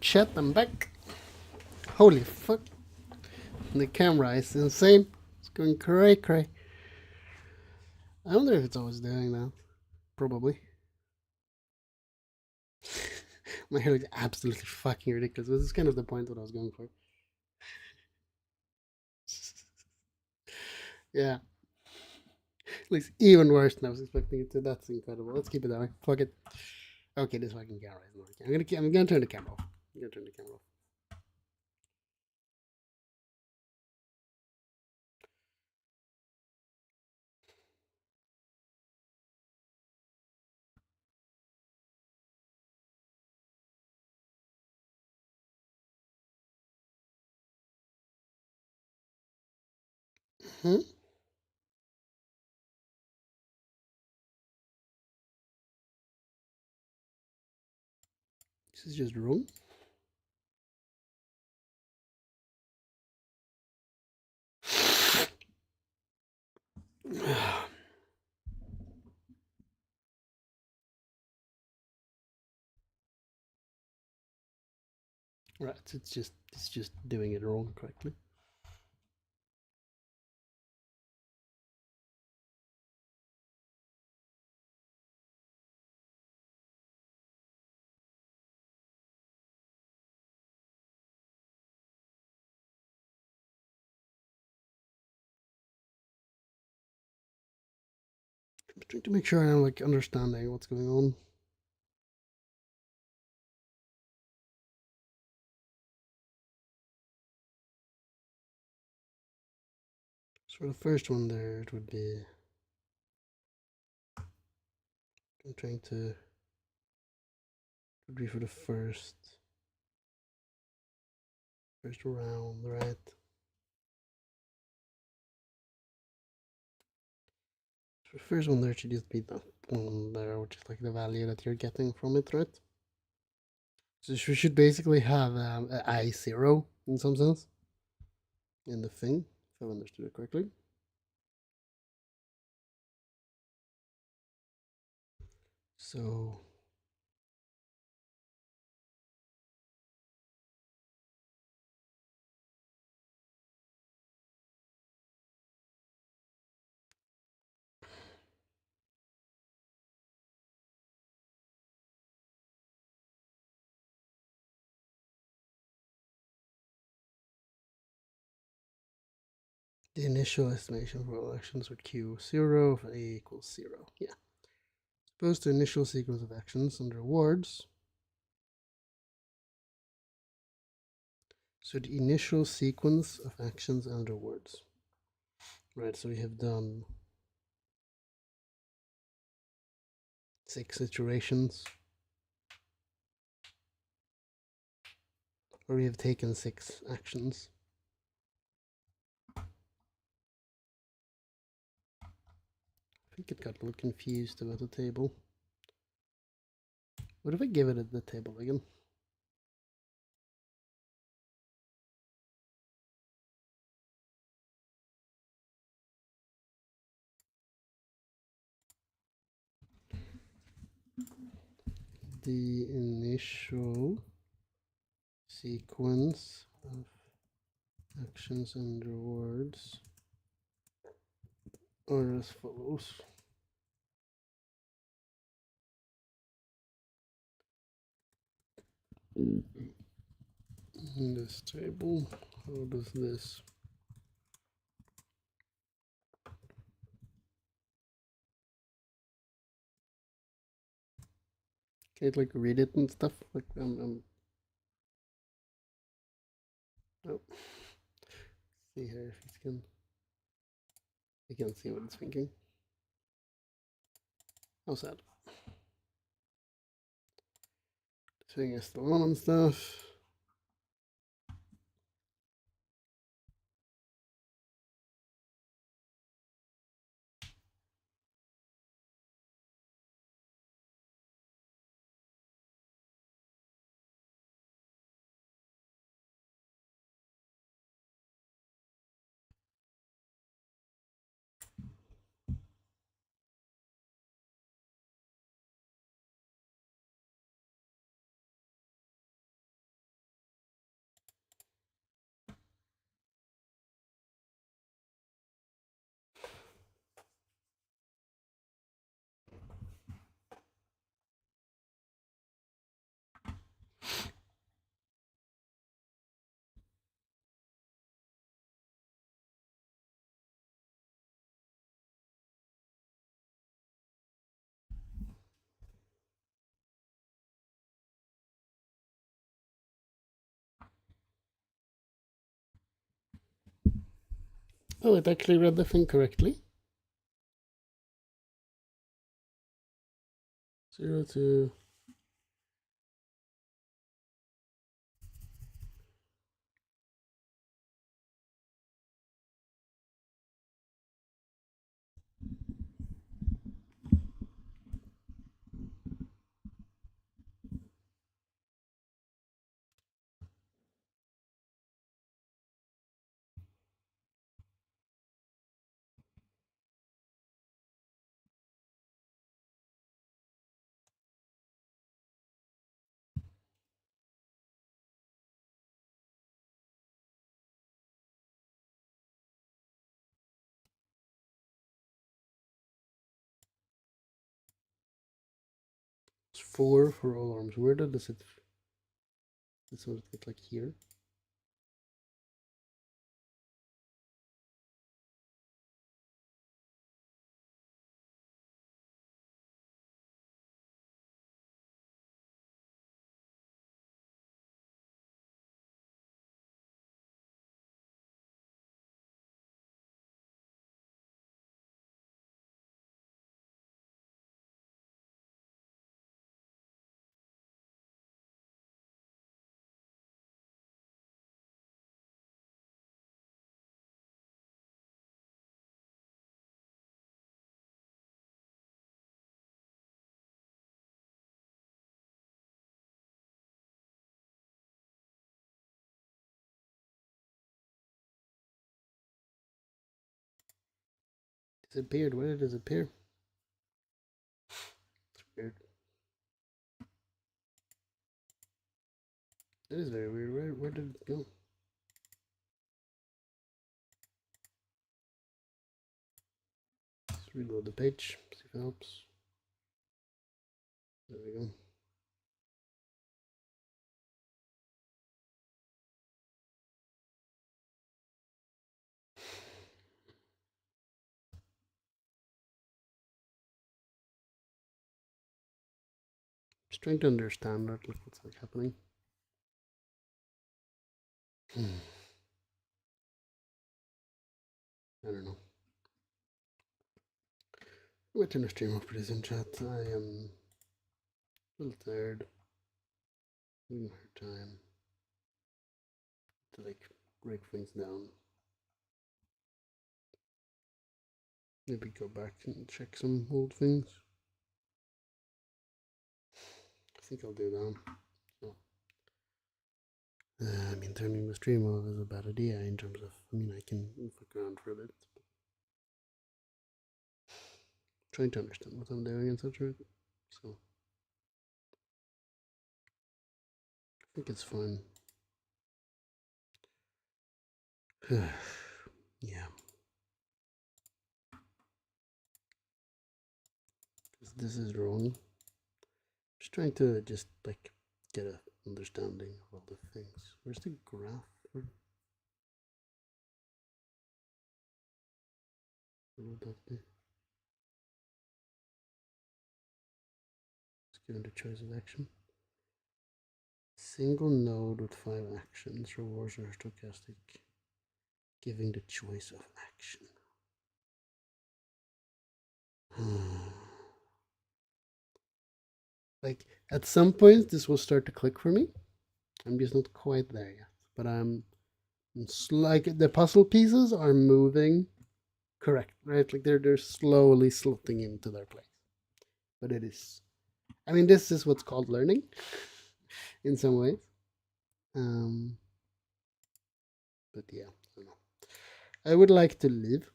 Chat, I'm back. Holy fuck. The camera is insane. It's going cray cray. I wonder if it's always doing that. Probably. My hair looks absolutely fucking ridiculous. This is kind of the point what I was going for. Yeah. Looks even worse than I was expecting it to. That's incredible. Let's keep it that way. Fuck it. Okay, this fucking camera is not working. I'm gonna turn the camera off. I'm gonna turn the camera off. Hmm? This is just wrong. Right, it's just doing it wrong correctly. I'm trying to make sure I'm like understanding what's going on. So for the first one there, it would be. I'm trying to. It would be for the first round, right? So the first one there should just be that one there, which is like the value that you're getting from it, right? So we should basically have an I0 in some sense in the thing, if I've understood it correctly. So the initial estimation for all actions with Q0 of A equals 0. Yeah. Suppose the initial sequence of actions and rewards. So the initial sequence of actions and rewards. Right, so we have done 6 iterations. Or we have taken 6 actions. I think it got a little confused about the table. What if I give it the table again? The initial sequence of actions and rewards are as follows. In this table, how does this can it like read it and stuff? Like oh. See here if he can see what it's thinking. How sad. This thing is still on and stuff. Oh, it actually read the thing correctly. 0 to... It's 4 for all arms. Where does it... This one get like here? Disappeared. Where did it disappear? It's weird. That is very weird. Where did it go? Let's reload the page. See if it helps. There we go. Just trying to understand that, like what's like happening. I don't know. Wait in the stream of this in chat. I am a little tired. Having a hard time to like break things down. Maybe go back and check some old things. I think I'll do that. So, I mean, turning the stream off is a bad idea in terms of, I mean, I can fuck around for a bit. Trying to understand what I'm doing and such, right? So, I think it's fun. Yeah. This is wrong. Just trying to just like get a understanding of all the things. Where's the graph? Where would that be? It's given the choice of action. Single node with 5 actions. Rewards are stochastic, giving the choice of action. Like at some point, this will start to click for me. I'm just not quite there yet, but it's like the puzzle pieces are moving correct, right? Like they're slowly slotting into their place. But it is, I mean, this is what's called learning in some ways. But yeah, I don't know. I would like to live,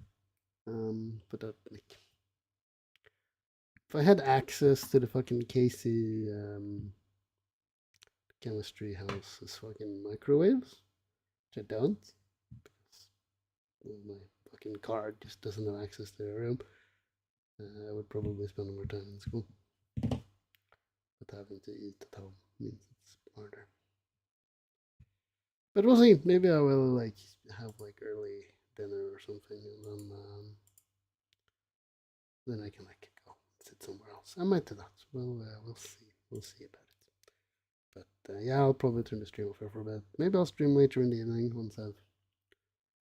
but that, like, if I had access to the fucking Casey chemistry house's fucking microwaves, which I don't, because my fucking card just doesn't have access to the room, I would probably spend more time in school. But having to eat at home means it's harder. But we'll see. Maybe I will like have like early dinner or something, and then I can like go sit somewhere else. I might do that. We'll see. We'll see about it. But yeah, I'll probably turn the stream off for a bit. Maybe I'll stream later in the evening once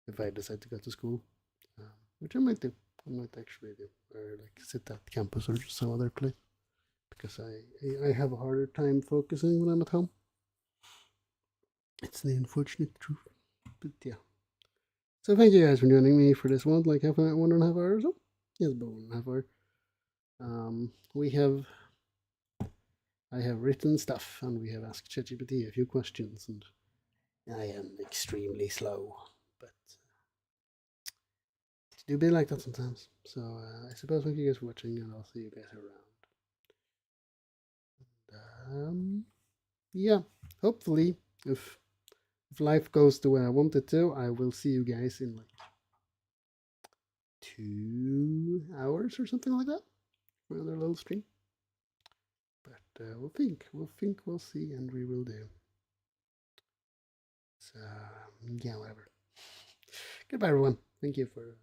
if I decide to go to school. which I might do. I might actually do, or like sit at campus or just some other place, because I have a harder time focusing when I'm at home. It's the unfortunate truth, but yeah. So thank you guys for joining me for this one, like 1.5 hours or so. Yes, about 1.5 hours. We have I have written stuff, and we have asked ChatGPT a few questions, and I am extremely slow, but it do be like that sometimes. So I suppose thank you guys for watching, and I'll see you guys around. Yeah, hopefully, if life goes the way I want it to, I will see you guys in like 2 hours or something like that for another little stream. But we'll see, and we will do. So yeah, whatever. Goodbye, everyone. Thank you for